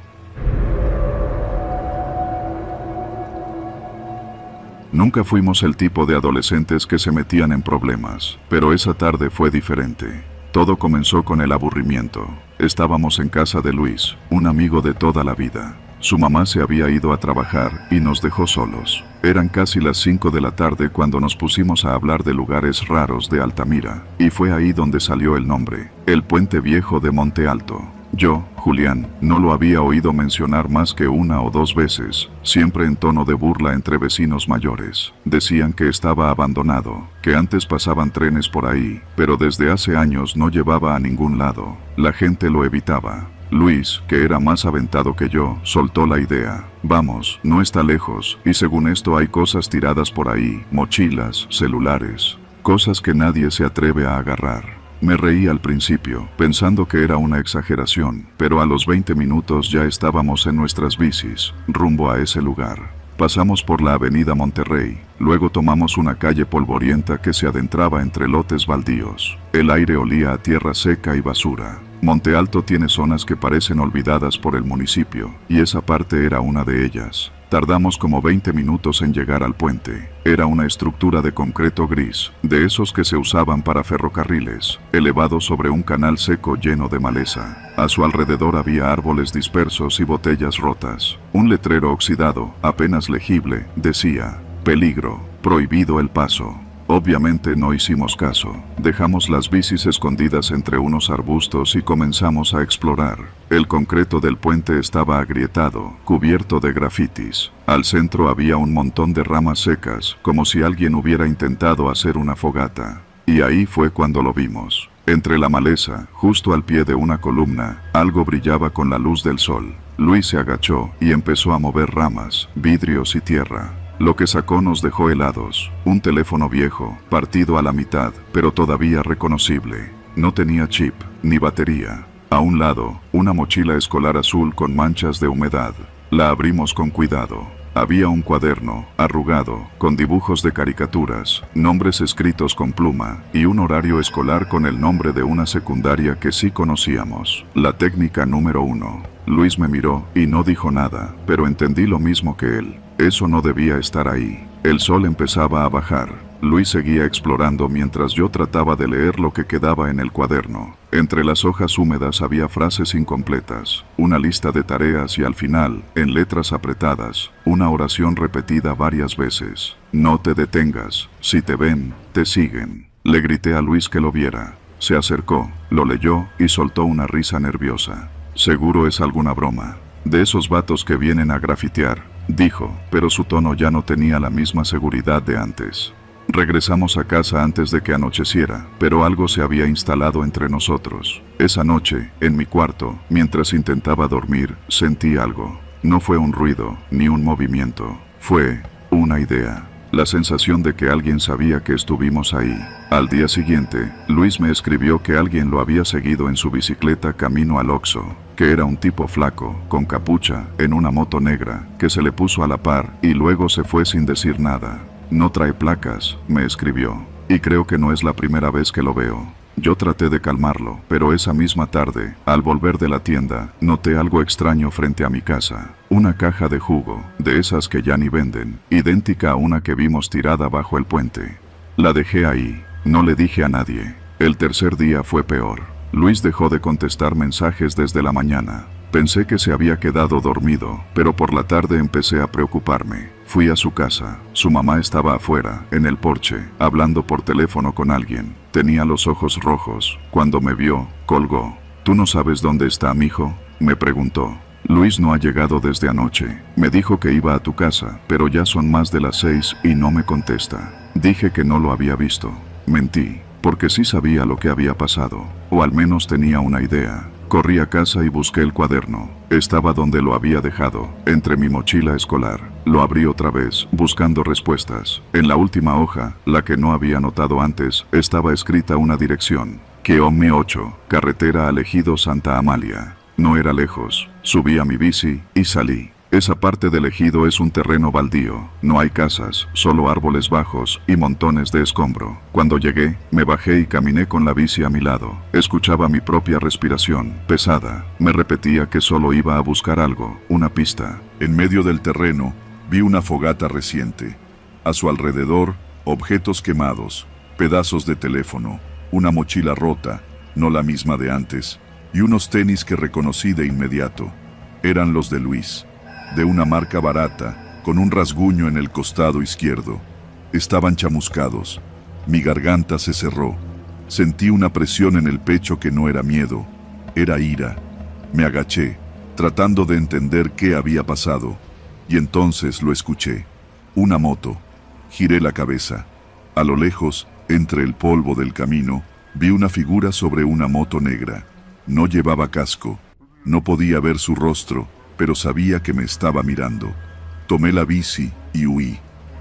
Nunca fuimos el tipo de adolescentes que se metían en problemas, pero esa tarde fue diferente. Todo comenzó con el aburrimiento. Estábamos en casa de Luis, un amigo de toda la vida. Su mamá se había ido a trabajar y nos dejó solos. Eran casi las 5 de la tarde cuando nos pusimos a hablar de lugares raros de Altamira, y fue ahí donde salió el nombre, el Puente Viejo de Monte Alto. Yo, Julián, no lo había oído mencionar más que 1 o 2 veces, siempre en tono de burla entre vecinos mayores. Decían que estaba abandonado, que antes pasaban trenes por ahí, pero desde hace años no llevaba a ningún lado. La gente lo evitaba. Luis, que era más aventado que yo, soltó la idea. Vamos, no está lejos, y según esto hay cosas tiradas por ahí, mochilas, celulares, cosas que nadie se atreve a agarrar. Me reí al principio, pensando que era una exageración, pero a los 20 minutos ya estábamos en nuestras bicis, rumbo a ese lugar. Pasamos por la avenida Monterrey, luego tomamos una calle polvorienta que se adentraba entre lotes baldíos. El aire olía a tierra seca y basura. Monte Alto tiene zonas que parecen olvidadas por el municipio, y esa parte era una de ellas. Tardamos como 20 minutos en llegar al puente. Era una estructura de concreto gris, de esos que se usaban para ferrocarriles, elevado sobre un canal seco lleno de maleza. A su alrededor había árboles dispersos y botellas rotas. Un letrero oxidado, apenas legible, decía: peligro, prohibido el paso. Obviamente no hicimos caso. Dejamos las bicis escondidas entre unos arbustos y comenzamos a explorar. El concreto del puente estaba agrietado, cubierto de grafitis. Al centro había un montón de ramas secas, como si alguien hubiera intentado hacer una fogata. Y ahí fue cuando lo vimos. Entre la maleza, justo al pie de una columna, algo brillaba con la luz del sol. Luis se agachó y empezó a mover ramas, vidrios y tierra. Lo que sacó nos dejó helados. Un teléfono viejo, partido a la mitad, pero todavía reconocible. No tenía chip, ni batería. A un lado, una mochila escolar azul con manchas de humedad. La abrimos con cuidado. Había un cuaderno, arrugado, con dibujos de caricaturas, nombres escritos con pluma, y un horario escolar con el nombre de una secundaria que sí conocíamos. La técnica número 1. Luis me miró y no dijo nada, pero entendí lo mismo que él. Eso no debía estar ahí. El sol empezaba a bajar. Luis seguía explorando mientras yo trataba de leer lo que quedaba en el cuaderno. Entre las hojas húmedas había frases incompletas, una lista de tareas y al final, en letras apretadas, una oración repetida varias veces. No te detengas, si te ven, te siguen. Le grité a Luis que lo viera. Se acercó, lo leyó y soltó una risa nerviosa. Seguro es alguna broma. De esos vatos que vienen a grafitear, dijo, pero su tono ya no tenía la misma seguridad de antes. Regresamos a casa antes de que anocheciera, pero algo se había instalado entre nosotros. Esa noche, en mi cuarto, mientras intentaba dormir, sentí algo. No fue un ruido, ni un movimiento. Fue una idea. La sensación de que alguien sabía que estuvimos ahí. Al día siguiente, Luis me escribió que alguien lo había seguido en su bicicleta camino al Oxxo, que era un tipo flaco, con capucha, en una moto negra, que se le puso a la par y luego se fue sin decir nada. No trae placas, me escribió, y creo que no es la primera vez que lo veo. Yo traté de calmarlo, pero esa misma tarde, al volver de la tienda, noté algo extraño frente a mi casa. Una caja de jugo, de esas que ya ni venden, idéntica a una que vimos tirada bajo el puente. La dejé ahí, no le dije a nadie. El tercer día fue peor. Luis dejó de contestar mensajes desde la mañana. Pensé que se había quedado dormido, pero por la tarde empecé a preocuparme. Fui a su casa. Su mamá estaba afuera, en el porche, hablando por teléfono con alguien. Tenía los ojos rojos. Cuando me vio, colgó. ¿Tú no sabes dónde está mi hijo?, me preguntó. Luis no ha llegado desde anoche. Me dijo que iba a tu casa, pero ya son más de las 6 y no me contesta. Dije que no lo había visto. Mentí, porque sí sabía lo que había pasado, o al menos tenía una idea. Corrí a casa y busqué el cuaderno. Estaba donde lo había dejado, entre mi mochila escolar. Lo abrí otra vez, buscando respuestas. En la última hoja, la que no había notado antes, estaba escrita una dirección. Keome 8, carretera al Ejido Santa Amalia. No era lejos. Subí a mi bici y salí. Esa parte del ejido es un terreno baldío. No hay casas, solo árboles bajos y montones de escombro. Cuando llegué, me bajé y caminé con la bici a mi lado. Escuchaba mi propia respiración, pesada. Me repetía que solo iba a buscar algo, una pista. En medio del terreno, vi una fogata reciente. A su alrededor, objetos quemados, pedazos de teléfono, una mochila rota, no la misma de antes, y unos tenis que reconocí de inmediato. Eran los de Luis. De una marca barata, con un rasguño en el costado izquierdo. Estaban chamuscados. Mi garganta se cerró. Sentí una presión en el pecho que no era miedo, era ira. Me agaché, tratando de entender qué había pasado, y entonces lo escuché. Una moto. Giré la cabeza. A lo lejos, entre el polvo del camino, vi una figura sobre una moto negra. No llevaba casco. No podía ver su rostro, pero sabía que me estaba mirando. Tomé la bici y huí.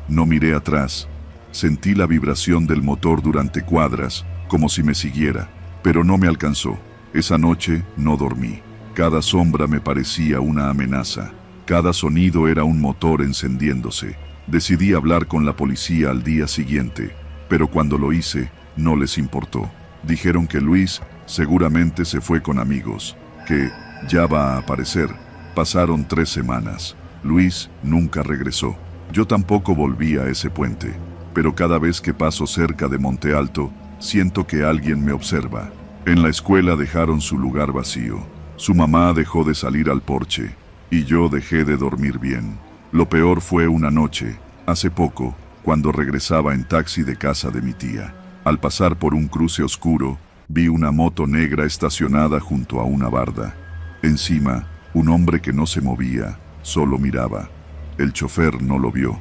No miré atrás. Sentí la vibración del motor durante cuadras, como si me siguiera, pero no me alcanzó. Esa noche no dormí. Cada sombra me parecía una amenaza. Cada sonido era un motor encendiéndose. Decidí hablar con la policía al día siguiente, pero cuando lo hice, no les importó. Dijeron que Luis seguramente se fue con amigos, que ya va a aparecer. Pasaron 3 semanas. Luis nunca regresó. Yo tampoco volví a ese puente, pero cada vez que paso cerca de Monte Alto, siento que alguien me observa. En la escuela dejaron su lugar vacío. Su mamá dejó de salir al porche, y yo dejé de dormir bien. Lo peor fue una noche, hace poco, cuando regresaba en taxi de casa de mi tía. Al pasar por un cruce oscuro, vi una moto negra estacionada junto a una barda. Encima, un hombre que no se movía, solo miraba. El chofer no lo vio,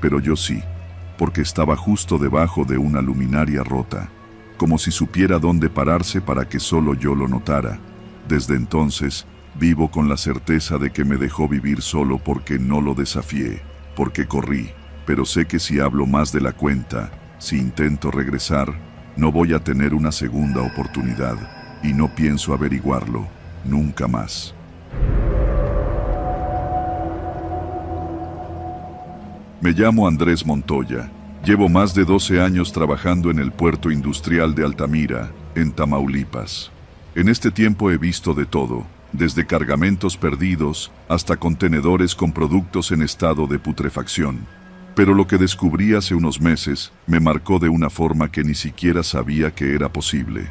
pero yo sí, porque estaba justo debajo de una luminaria rota, como si supiera dónde pararse para que solo yo lo notara. Desde entonces, vivo con la certeza de que me dejó vivir solo porque no lo desafié, porque corrí, pero sé que si hablo más de la cuenta, si intento regresar, no voy a tener una segunda oportunidad, y no pienso averiguarlo, nunca más. Me llamo Andrés Montoya. Llevo más de 12 años trabajando en el puerto industrial de Altamira, en Tamaulipas. En este tiempo he visto de todo, desde cargamentos perdidos hasta contenedores con productos en estado de putrefacción. Pero lo que descubrí hace unos meses me marcó de una forma que ni siquiera sabía que era posible.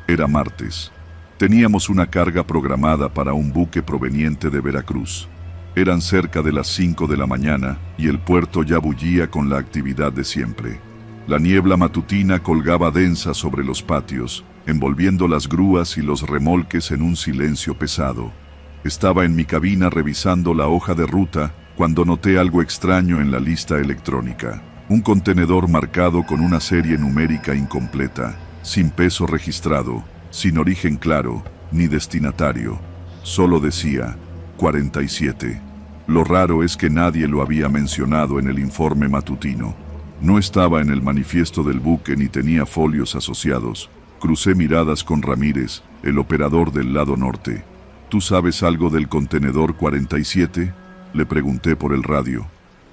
Era martes. Teníamos una carga programada para un buque proveniente de Veracruz. Eran cerca de las 5 de la mañana y el puerto ya bullía con la actividad de siempre. La niebla matutina colgaba densa sobre los patios, envolviendo las grúas y los remolques en un silencio pesado. Estaba en mi cabina revisando la hoja de ruta cuando noté algo extraño en la lista electrónica. Un contenedor marcado con una serie numérica incompleta, sin peso registrado, sin origen claro, ni destinatario. Solo decía 47. Lo raro es que nadie lo había mencionado en el informe matutino. No estaba en el manifiesto del buque ni tenía folios asociados. Crucé miradas con Ramírez, el operador del lado norte. ¿Tú sabes algo del contenedor 47? Le pregunté por el radio.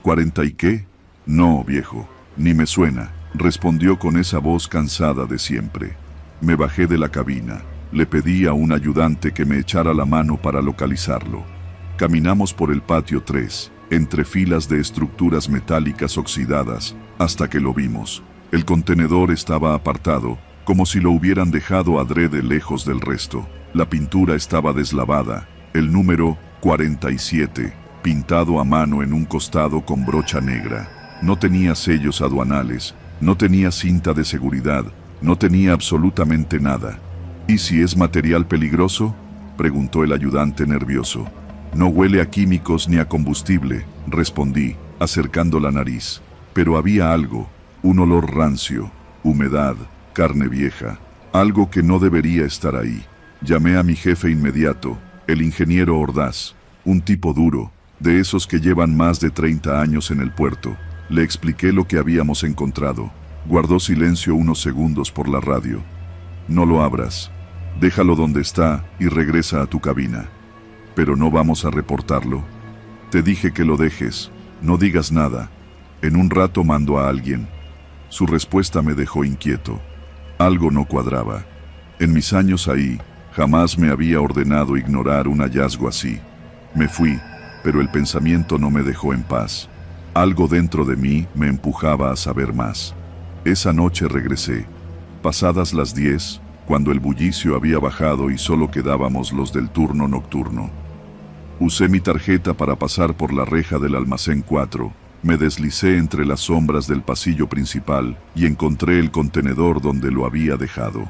¿40 y qué? No, viejo, ni me suena, respondió con esa voz cansada de siempre. Me bajé de la cabina. Le pedí a un ayudante que me echara la mano para localizarlo. Caminamos por el patio 3, entre filas de estructuras metálicas oxidadas, hasta que lo vimos. El contenedor estaba apartado, como si lo hubieran dejado adrede lejos del resto. La pintura estaba deslavada, el número 47, pintado a mano en un costado con brocha negra. No tenía sellos aduanales, no tenía cinta de seguridad, no tenía absolutamente nada. ¿Y si es material peligroso?, preguntó el ayudante nervioso. No huele a químicos ni a combustible, respondí, acercando la nariz. Pero había algo, un olor rancio, humedad, carne vieja, algo que no debería estar ahí. Llamé a mi jefe inmediato, el ingeniero Ordaz, un tipo duro, de esos que llevan más de 30 años en el puerto. Le expliqué lo que habíamos encontrado. Guardó silencio unos segundos por la radio. No lo abras. Déjalo donde está y regresa a tu cabina. Pero no vamos a reportarlo. Te dije que lo dejes. No digas nada. En un rato mando a alguien. Su respuesta me dejó inquieto. Algo no cuadraba. En mis años ahí, jamás me había ordenado ignorar un hallazgo así. Me fui, pero el pensamiento no me dejó en paz. Algo dentro de mí me empujaba a saber más. Esa noche regresé. Pasadas las 10, cuando el bullicio había bajado y solo quedábamos los del turno nocturno. Usé mi tarjeta para pasar por la reja del almacén 4, me deslicé entre las sombras del pasillo principal y encontré el contenedor donde lo había dejado.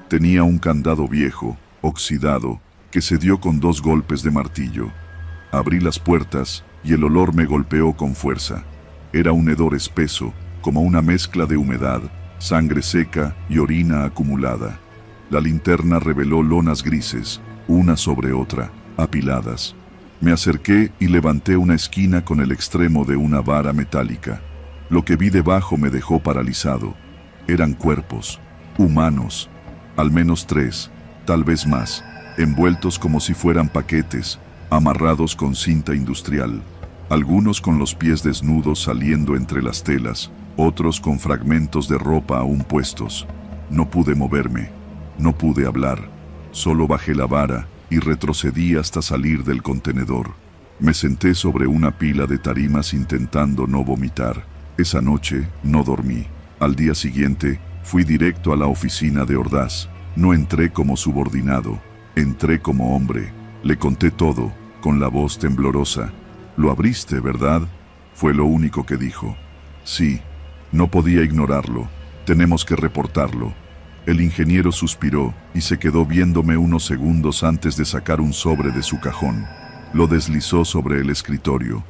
Tenía un candado viejo, oxidado, que se dio con 2 golpes de martillo. Abrí las puertas y el olor me golpeó con fuerza. Era un hedor espeso, como una mezcla de humedad, sangre seca y orina acumulada. La linterna reveló lonas grises, una sobre otra, apiladas. Me acerqué y levanté una esquina con el extremo de una vara metálica. Lo que vi debajo me dejó paralizado. Eran cuerpos, humanos, al menos 3, tal vez más, envueltos como si fueran paquetes, amarrados con cinta industrial. Algunos con los pies desnudos saliendo entre las telas, otros con fragmentos de ropa aún puestos. No pude moverme, no pude hablar, solo bajé la vara y retrocedí hasta salir del contenedor. Me senté sobre una pila de tarimas intentando no vomitar. Esa noche no dormí. Al día siguiente, fui directo a la oficina de Ordaz. No entré como subordinado, entré como hombre. Le conté todo, con la voz temblorosa. «Lo abriste, ¿verdad?», fue lo único que dijo. «Sí». No podía ignorarlo. «Tenemos que reportarlo». El ingeniero suspiró y se quedó viéndome unos segundos antes de sacar un sobre de su cajón. Lo deslizó sobre el escritorio.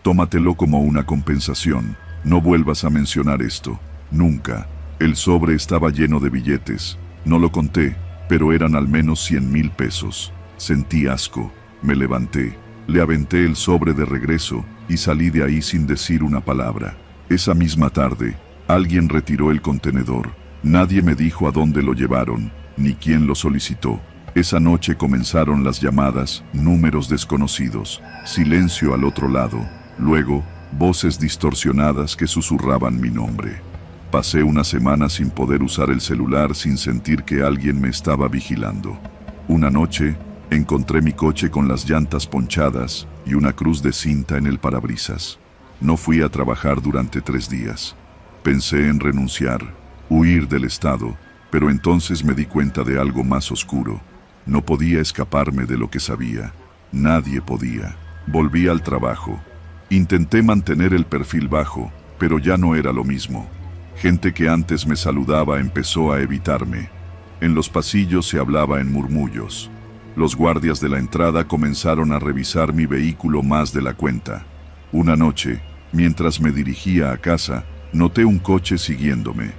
«Tómatelo como una compensación. No vuelvas a mencionar esto. Nunca». El sobre estaba lleno de billetes. No lo conté, pero eran al menos 100,000 pesos. Sentí asco. Me levanté. Le aventé el sobre de regreso y salí de ahí sin decir una palabra. Esa misma tarde, alguien retiró el contenedor. Nadie me dijo a dónde lo llevaron, ni quién lo solicitó. Esa noche comenzaron las llamadas, números desconocidos, silencio al otro lado. Luego, voces distorsionadas que susurraban mi nombre. Pasé una semana sin poder usar el celular, sin sentir que alguien me estaba vigilando. Una noche, encontré mi coche con las llantas ponchadas y una cruz de cinta en el parabrisas. No fui a trabajar durante 3 días. Pensé en renunciar, huir del estado, pero entonces me di cuenta de algo más oscuro. No podía escaparme de lo que sabía. Nadie podía. Volví al trabajo. Intenté mantener el perfil bajo, pero ya no era lo mismo. Gente que antes me saludaba empezó a evitarme. En los pasillos se hablaba en murmullos. Los guardias de la entrada comenzaron a revisar mi vehículo más de la cuenta. Una noche, mientras me dirigía a casa, noté un coche siguiéndome.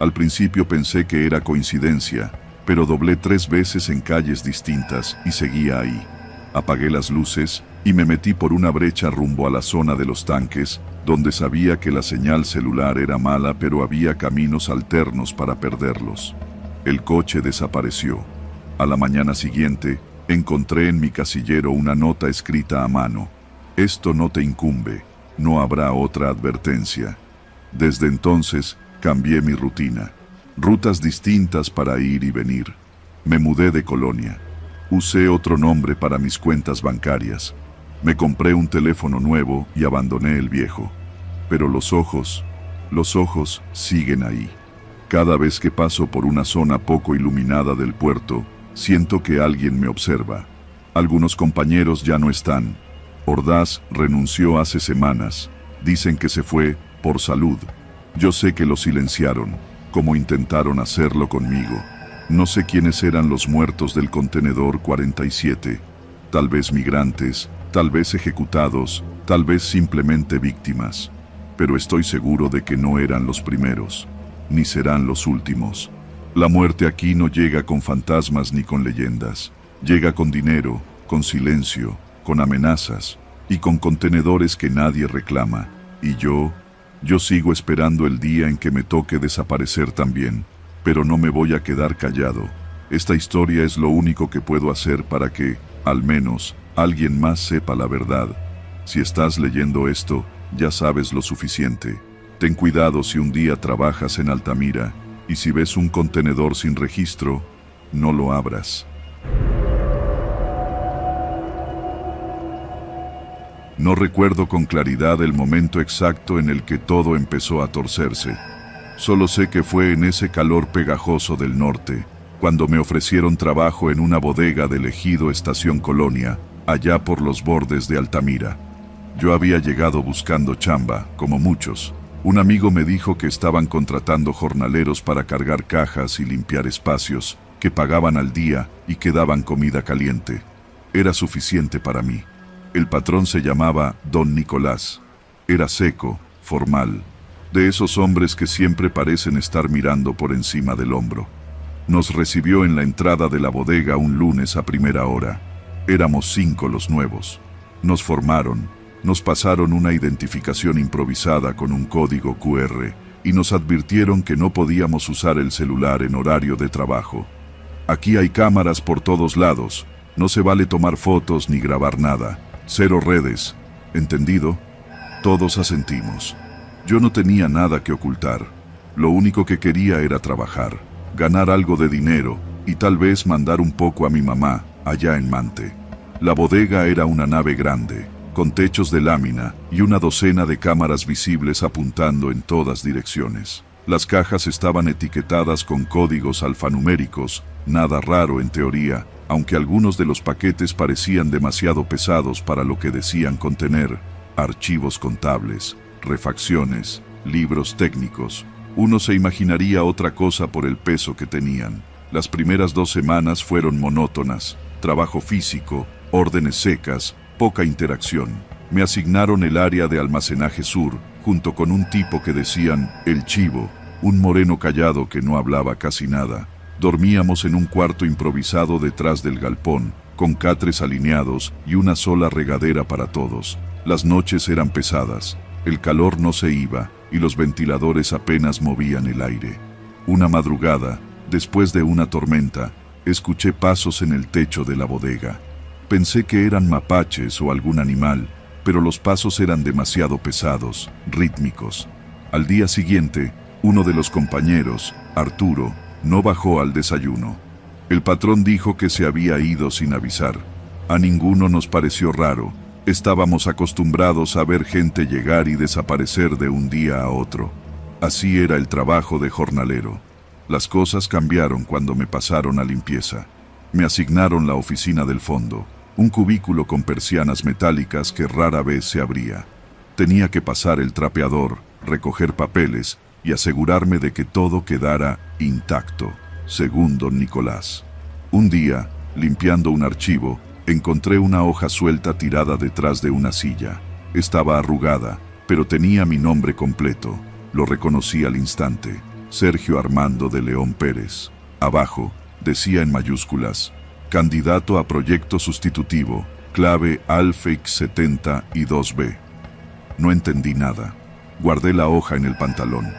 Al principio pensé que era coincidencia, pero doblé 3 veces en calles distintas y seguía ahí. Apagué las luces y me metí por una brecha rumbo a la zona de los tanques, donde sabía que la señal celular era mala, pero había caminos alternos para perderlos. El coche desapareció. A la mañana siguiente, encontré en mi casillero una nota escrita a mano. Esto no te incumbe, no habrá otra advertencia. Desde entonces, cambié mi rutina. Rutas distintas para ir y venir. Me mudé de colonia. Usé otro nombre para mis cuentas bancarias. Me compré un teléfono nuevo y abandoné el viejo. Pero los ojos siguen ahí. Cada vez que paso por una zona poco iluminada del puerto, siento que alguien me observa. Algunos compañeros ya no están. Ordaz renunció hace semanas. Dicen que se fue por salud. Yo sé que lo silenciaron, como intentaron hacerlo conmigo. No sé quiénes eran los muertos del contenedor 47. Tal vez migrantes, tal vez ejecutados, tal vez simplemente víctimas. Pero estoy seguro de que no eran los primeros, ni serán los últimos. La muerte aquí no llega con fantasmas ni con leyendas. Llega con dinero, con silencio, con amenazas y con contenedores que nadie reclama. Y yo sigo esperando el día en que me toque desaparecer también. Pero no me voy a quedar callado. Esta historia es lo único que puedo hacer para que, al menos, alguien más sepa la verdad. Si estás leyendo esto, ya sabes lo suficiente. Ten cuidado si un día trabajas en Altamira, y si ves un contenedor sin registro, no lo abras. No recuerdo con claridad el momento exacto en el que todo empezó a torcerse. Solo sé que fue en ese calor pegajoso del norte, cuando me ofrecieron trabajo en una bodega del ejido Estación Colonia, allá por los bordes de Altamira. Yo había llegado buscando chamba, como muchos. Un amigo me dijo que estaban contratando jornaleros para cargar cajas y limpiar espacios, que pagaban al día y que daban comida caliente. Era suficiente para mí. El patrón se llamaba Don Nicolás. Era seco, formal, de esos hombres que siempre parecen estar mirando por encima del hombro. Nos recibió en la entrada de la bodega un lunes a primera hora. Éramos 5 los nuevos. Nos formaron, nos pasaron una identificación improvisada con un código QR y nos advirtieron que no podíamos usar el celular en horario de trabajo. Aquí hay cámaras por todos lados, no se vale tomar fotos ni grabar nada. 0 redes, ¿entendido? Todos asentimos. Yo no tenía nada que ocultar. Lo único que quería era trabajar, ganar algo de dinero y tal vez mandar un poco a mi mamá, allá en Mante. La bodega era una nave grande, con techos de lámina y una docena de cámaras visibles apuntando en todas direcciones. Las cajas estaban etiquetadas con códigos alfanuméricos, nada raro en teoría, aunque algunos de los paquetes parecían demasiado pesados para lo que decían contener: archivos contables, refacciones, libros técnicos. Uno se imaginaría otra cosa por el peso que tenían. Las primeras 2 semanas fueron monótonas: trabajo físico, órdenes secas, poca interacción. Me asignaron el área de almacenaje sur, junto con un tipo que decían el Chivo, un moreno callado que no hablaba casi nada. Dormíamos en un cuarto improvisado detrás del galpón, con catres alineados y una sola regadera para todos. Las noches eran pesadas, el calor no se iba y los ventiladores apenas movían el aire. Una madrugada, después de una tormenta, escuché pasos en el techo de la bodega. Pensé que eran mapaches o algún animal, pero los pasos eran demasiado pesados, rítmicos. Al día siguiente, uno de los compañeros, Arturo, no bajó al desayuno. El patrón dijo que se había ido sin avisar. A ninguno nos pareció raro. Estábamos acostumbrados a ver gente llegar y desaparecer de un día a otro. Así era el trabajo de jornalero. Las cosas cambiaron cuando me pasaron a limpieza. Me asignaron la oficina del fondo, un cubículo con persianas metálicas que rara vez se abría. Tenía que pasar el trapeador, recoger papeles y asegurarme de que todo quedara intacto, según don Nicolás. Un día, limpiando un archivo, encontré una hoja suelta tirada detrás de una silla. Estaba arrugada, pero tenía mi nombre completo. Lo reconocí al instante: Sergio Armando de León Pérez. Abajo, decía en mayúsculas: candidato a proyecto sustitutivo, clave Alfex 70 y 2B. No entendí nada. Guardé la hoja en el pantalón.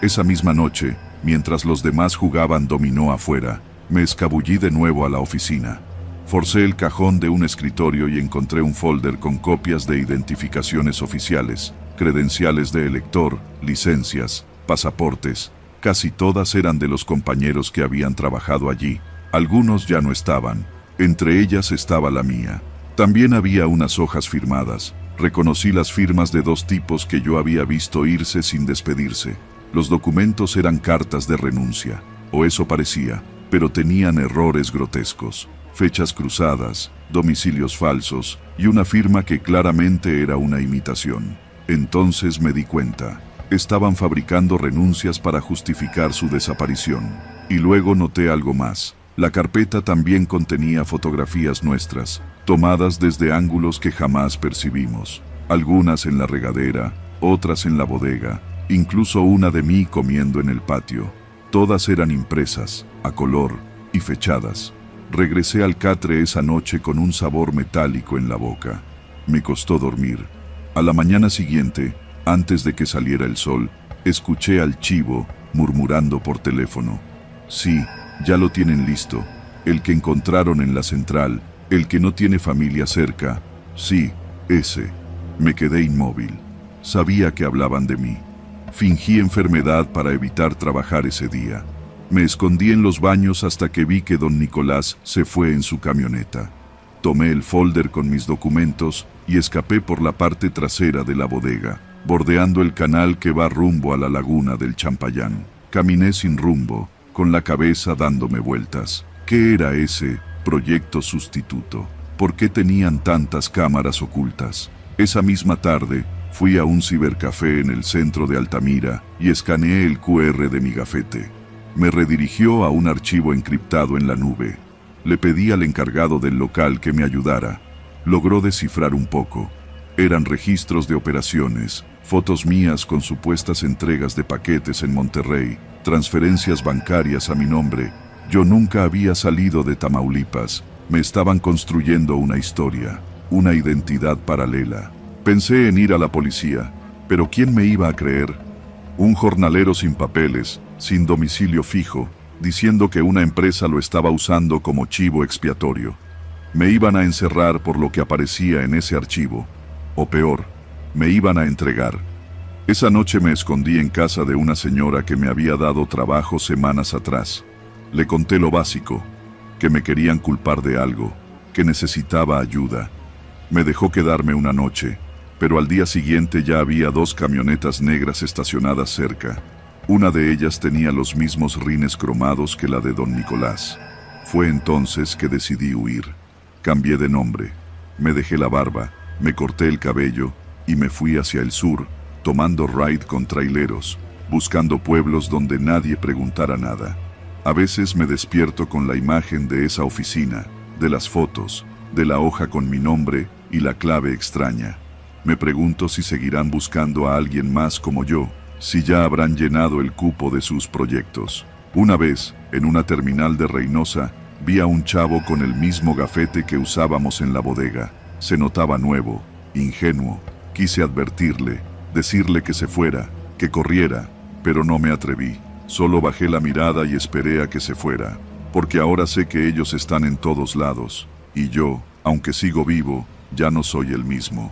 Esa misma noche, mientras los demás jugaban dominó afuera, me escabullí de nuevo a la oficina. Forcé el cajón de un escritorio y encontré un folder con copias de identificaciones oficiales, credenciales de elector, licencias, pasaportes. Casi todas eran de los compañeros que habían trabajado allí. Algunos ya no estaban. Entre ellas estaba la mía. También había unas hojas firmadas. Reconocí las firmas de dos tipos que yo había visto irse sin despedirse. Los documentos eran cartas de renuncia, o eso parecía, pero tenían errores grotescos, fechas cruzadas, domicilios falsos y una firma que claramente era una imitación. Entonces me di cuenta. Estaban fabricando renuncias para justificar su desaparición. Y luego noté algo más. La carpeta también contenía fotografías nuestras, tomadas desde ángulos que jamás percibimos. Algunas en la regadera, otras en la bodega, incluso una de mí comiendo en el patio. Todas eran impresas, a color, y fechadas. Regresé al catre esa noche con un sabor metálico en la boca. Me costó dormir. A la mañana siguiente, antes de que saliera el sol, escuché al chivo murmurando por teléfono: sí, ya lo tienen listo. El que encontraron en la central, el que no tiene familia cerca. Sí, ese. Me quedé inmóvil. Sabía que hablaban de mí. Fingí enfermedad para evitar trabajar ese día. Me escondí en los baños hasta que vi que don Nicolás se fue en su camioneta. Tomé el folder con mis documentos y escapé por la parte trasera de la bodega, bordeando el canal que va rumbo a la laguna del Champayán. Caminé sin rumbo, con la cabeza dándome vueltas. ¿Qué era ese proyecto sustituto? ¿Por qué tenían tantas cámaras ocultas? Esa misma tarde, fui a un cibercafé en el centro de Altamira y escaneé el QR de mi gafete. Me redirigió a un archivo encriptado en la nube. Le pedí al encargado del local que me ayudara. Logró descifrar un poco. Eran registros de operaciones, fotos mías con supuestas entregas de paquetes en Monterrey, transferencias bancarias a mi nombre. Yo nunca había salido de Tamaulipas. Me estaban construyendo una historia, una identidad paralela. Pensé en ir a la policía, pero ¿quién me iba a creer? Un jornalero sin papeles, sin domicilio fijo, diciendo que una empresa lo estaba usando como chivo expiatorio. Me iban a encerrar por lo que aparecía en ese archivo. O peor, me iban a entregar. Esa noche me escondí en casa de una señora que me había dado trabajo semanas atrás. Le conté lo básico, que me querían culpar de algo, que necesitaba ayuda. Me dejó quedarme una noche, pero al día siguiente ya había 2 camionetas negras estacionadas cerca. Una de ellas tenía los mismos rines cromados que la de don Nicolás. Fue entonces que decidí huir. Cambié de nombre, me dejé la barba, me corté el cabello y me fui hacia el sur, tomando ride con traileros, buscando pueblos donde nadie preguntara nada. A veces me despierto con la imagen de esa oficina, de las fotos, de la hoja con mi nombre y la clave extraña. Me pregunto si seguirán buscando a alguien más como yo, si ya habrán llenado el cupo de sus proyectos. Una vez, en una terminal de Reynosa, vi a un chavo con el mismo gafete que usábamos en la bodega. Se notaba nuevo, ingenuo. Quise advertirle, decirle que se fuera, que corriera, pero no me atreví. Solo bajé la mirada y esperé a que se fuera, porque ahora sé que ellos están en todos lados, y yo, aunque sigo vivo, ya no soy el mismo.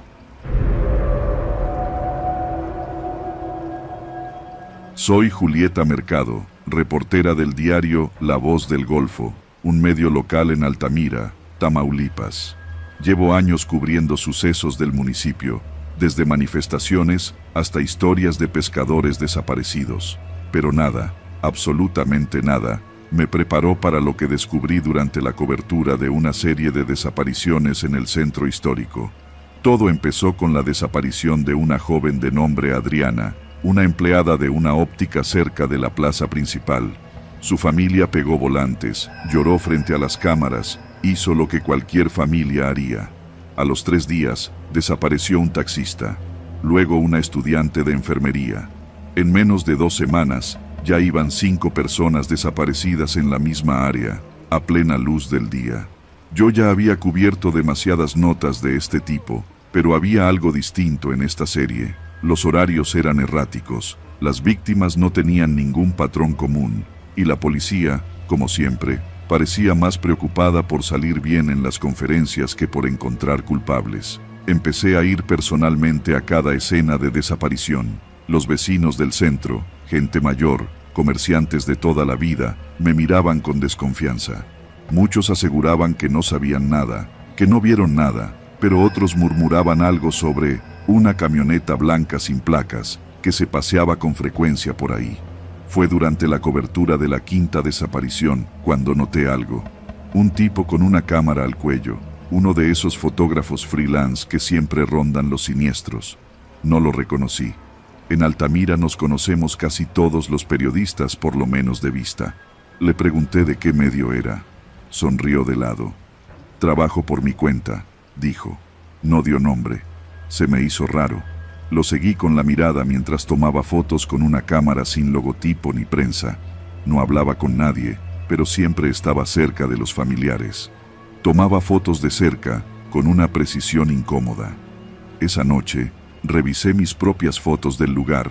Soy Julieta Mercado, reportera del diario La Voz del Golfo, un medio local en Altamira, Tamaulipas. Llevo años cubriendo sucesos del municipio, desde manifestaciones hasta historias de pescadores desaparecidos. Pero nada, absolutamente nada, me preparó para lo que descubrí durante la cobertura de una serie de desapariciones en el centro histórico. Todo empezó con la desaparición de una joven de nombre Adriana, una empleada de una óptica cerca de la plaza principal. Su familia pegó volantes, lloró frente a las cámaras, hizo lo que cualquier familia haría. A los 3 días, desapareció un taxista, luego una estudiante de enfermería. En menos de 2 semanas, ya iban 5 personas desaparecidas en la misma área, a plena luz del día. Yo ya había cubierto demasiadas notas de este tipo, pero había algo distinto en esta serie. Los horarios eran erráticos, las víctimas no tenían ningún patrón común, y la policía, como siempre, parecía más preocupada por salir bien en las conferencias que por encontrar culpables. Empecé a ir personalmente a cada escena de desaparición. Los vecinos del centro, gente mayor, comerciantes de toda la vida, me miraban con desconfianza. Muchos aseguraban que no sabían nada, que no vieron nada, pero otros murmuraban algo sobre una camioneta blanca sin placas que se paseaba con frecuencia por ahí. Fue durante la cobertura de la 5ª desaparición cuando noté algo. Un tipo con una cámara al cuello, uno de esos fotógrafos freelance que siempre rondan los siniestros. No lo reconocí. En Altamira nos conocemos casi todos los periodistas, por lo menos de vista. Le pregunté de qué medio era. Sonrió de lado. Trabajo por mi cuenta, dijo. No dio nombre. Se me hizo raro. Lo seguí con la mirada mientras tomaba fotos con una cámara sin logotipo ni prensa. No hablaba con nadie, pero siempre estaba cerca de los familiares. Tomaba fotos de cerca, con una precisión incómoda. Esa noche, revisé mis propias fotos del lugar.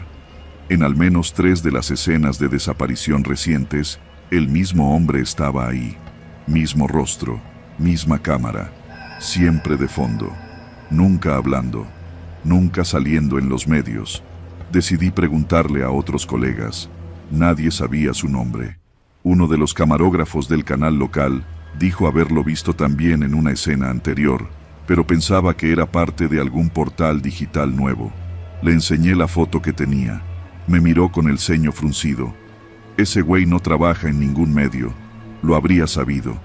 En al menos 3 de las escenas de desaparición recientes, el mismo hombre estaba ahí. Mismo rostro, misma cámara, siempre de fondo, nunca hablando, nunca saliendo en los medios. Decidí preguntarle a otros colegas. Nadie sabía su nombre. Uno de los camarógrafos del canal local dijo haberlo visto también en una escena anterior, pero pensaba que era parte de algún portal digital nuevo. Le enseñé la foto que tenía. Me miró con el ceño fruncido. Ese güey no trabaja en ningún medio. Lo habría sabido.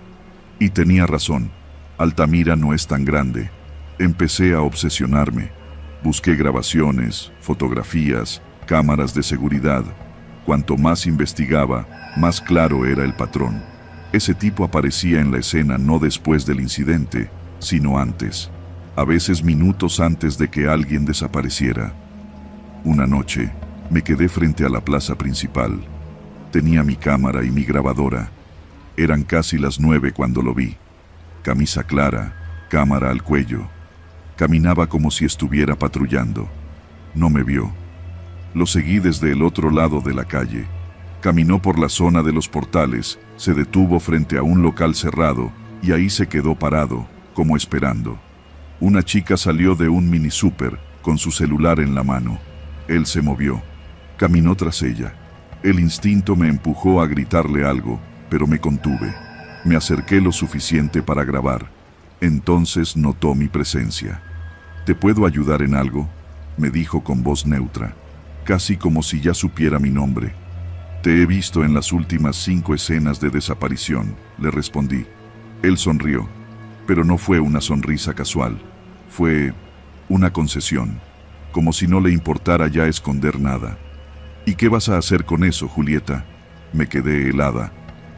Y tenía razón. Altamira no es tan grande. Empecé a obsesionarme. Busqué grabaciones, fotografías, cámaras de seguridad. Cuanto más investigaba, más claro era el patrón. Ese tipo aparecía en la escena no después del incidente, sino antes. A veces minutos antes de que alguien desapareciera. Una noche, me quedé frente a la plaza principal. Tenía mi cámara y mi grabadora. Eran casi las 9 cuando lo vi. Camisa clara, cámara al cuello. Caminaba como si estuviera patrullando. No me vio. Lo seguí desde el otro lado de la calle. Caminó por la zona de los portales, se detuvo frente a un local cerrado, y ahí se quedó parado, como esperando. Una chica salió de un mini súper, con su celular en la mano. Él se movió. Caminó tras ella. El instinto me empujó a gritarle algo, pero me contuve. Me acerqué lo suficiente para grabar. Entonces notó mi presencia. ¿Te puedo ayudar en algo?, me dijo con voz neutra, casi como si ya supiera mi nombre. Te he visto en las últimas 5 escenas de desaparición, le respondí. Él sonrió, pero no fue una sonrisa casual. Fue una concesión, como si no le importara ya esconder nada. ¿Y qué vas a hacer con eso, Julieta? Me quedé helada.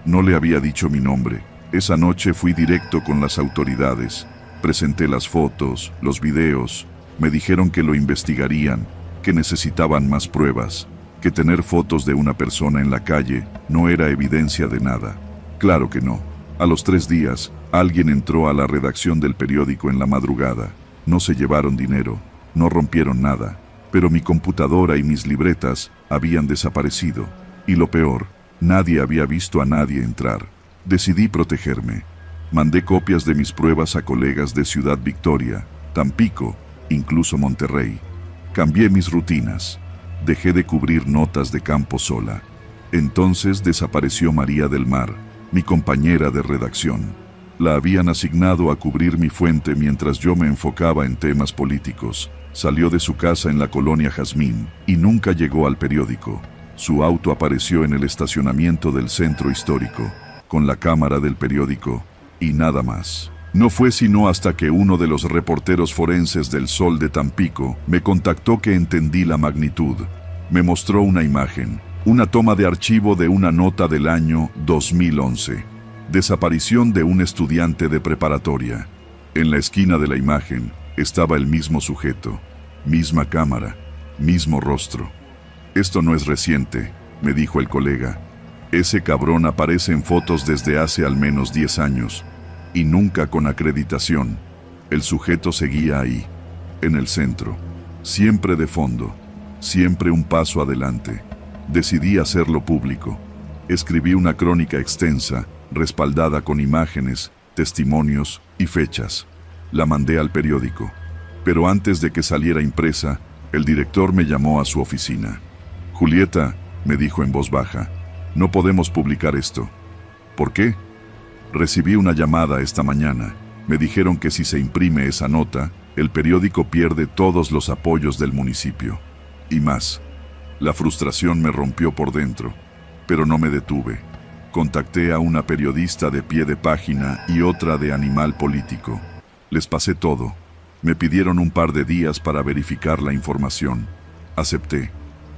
No le había dicho mi nombre. Esa noche fui directo con las autoridades. Presenté las fotos, los videos. Me dijeron que lo investigarían, que necesitaban más pruebas, que tener fotos de una persona en la calle no era evidencia de nada. Claro que no. A los 3 días, alguien entró a la redacción del periódico en la madrugada. No se llevaron dinero, no rompieron nada, pero mi computadora y mis libretas habían desaparecido. Y lo peor, nadie había visto a nadie entrar. Decidí protegerme. Mandé copias de mis pruebas a colegas de Ciudad Victoria, Tampico, incluso Monterrey. Cambié mis rutinas. dejé de cubrir notas de campo sola. Entonces desapareció María del Mar, mi compañera de redacción. La habían asignado a cubrir mi fuente mientras yo me enfocaba en temas políticos. Salió de su casa en la colonia Jazmín y nunca llegó al periódico. Su auto apareció en el estacionamiento del centro histórico, con la cámara del periódico, y nada más. No fue sino hasta que uno de los reporteros forenses del Sol de Tampico me contactó que entendí la magnitud. Me mostró una imagen, una toma de archivo de una nota del año 2011. Desaparición de un estudiante de preparatoria. En la esquina de la imagen estaba el mismo sujeto, misma cámara, mismo rostro. Esto no es reciente, me dijo el colega. Ese cabrón aparece en fotos desde hace al menos 10 años. Y nunca con acreditación. El sujeto seguía ahí, en el centro, siempre de fondo, siempre un paso adelante. Decidí hacerlo público. Escribí una crónica extensa, respaldada con imágenes, testimonios y fechas. La mandé al periódico. Pero antes de que saliera impresa, el director me llamó a su oficina. «Julieta», me dijo en voz baja, «no podemos publicar esto». «¿Por qué?» «Recibí una llamada esta mañana. Me dijeron que si se imprime esa nota, el periódico pierde todos los apoyos del municipio. Y más». La frustración me rompió por dentro, pero no me detuve. Contacté a una periodista de pie de página y otra de Animal Político. Les pasé todo. Me pidieron un par de días para verificar la información. Acepté.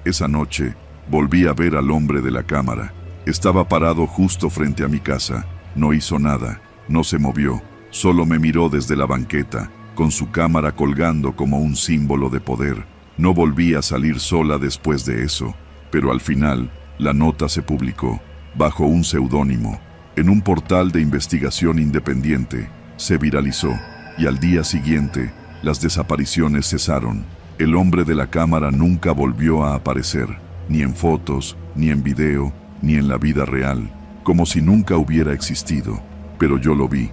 Esa noche, volví a ver al hombre de la cámara. Estaba parado justo frente a mi casa. No hizo nada, no se movió, solo me miró desde la banqueta, con su cámara colgando como un símbolo de poder. No volví a salir sola después de eso, pero al final, la nota se publicó, bajo un seudónimo, en un portal de investigación independiente. Se viralizó, y al día siguiente, las desapariciones cesaron. El hombre de la cámara nunca volvió a aparecer, ni en fotos, ni en video, ni en la vida real, como si nunca hubiera existido. Pero yo lo vi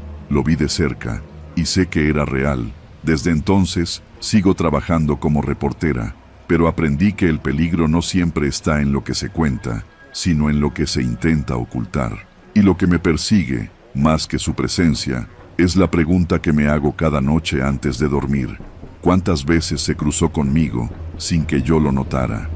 de cerca, y sé que era real. Desde entonces, sigo trabajando como reportera, pero aprendí que el peligro no siempre está en lo que se cuenta, sino en lo que se intenta ocultar. Y lo que me persigue, más que su presencia, es la pregunta que me hago cada noche antes de dormir. ¿Cuántas veces se cruzó conmigo sin que yo lo notara?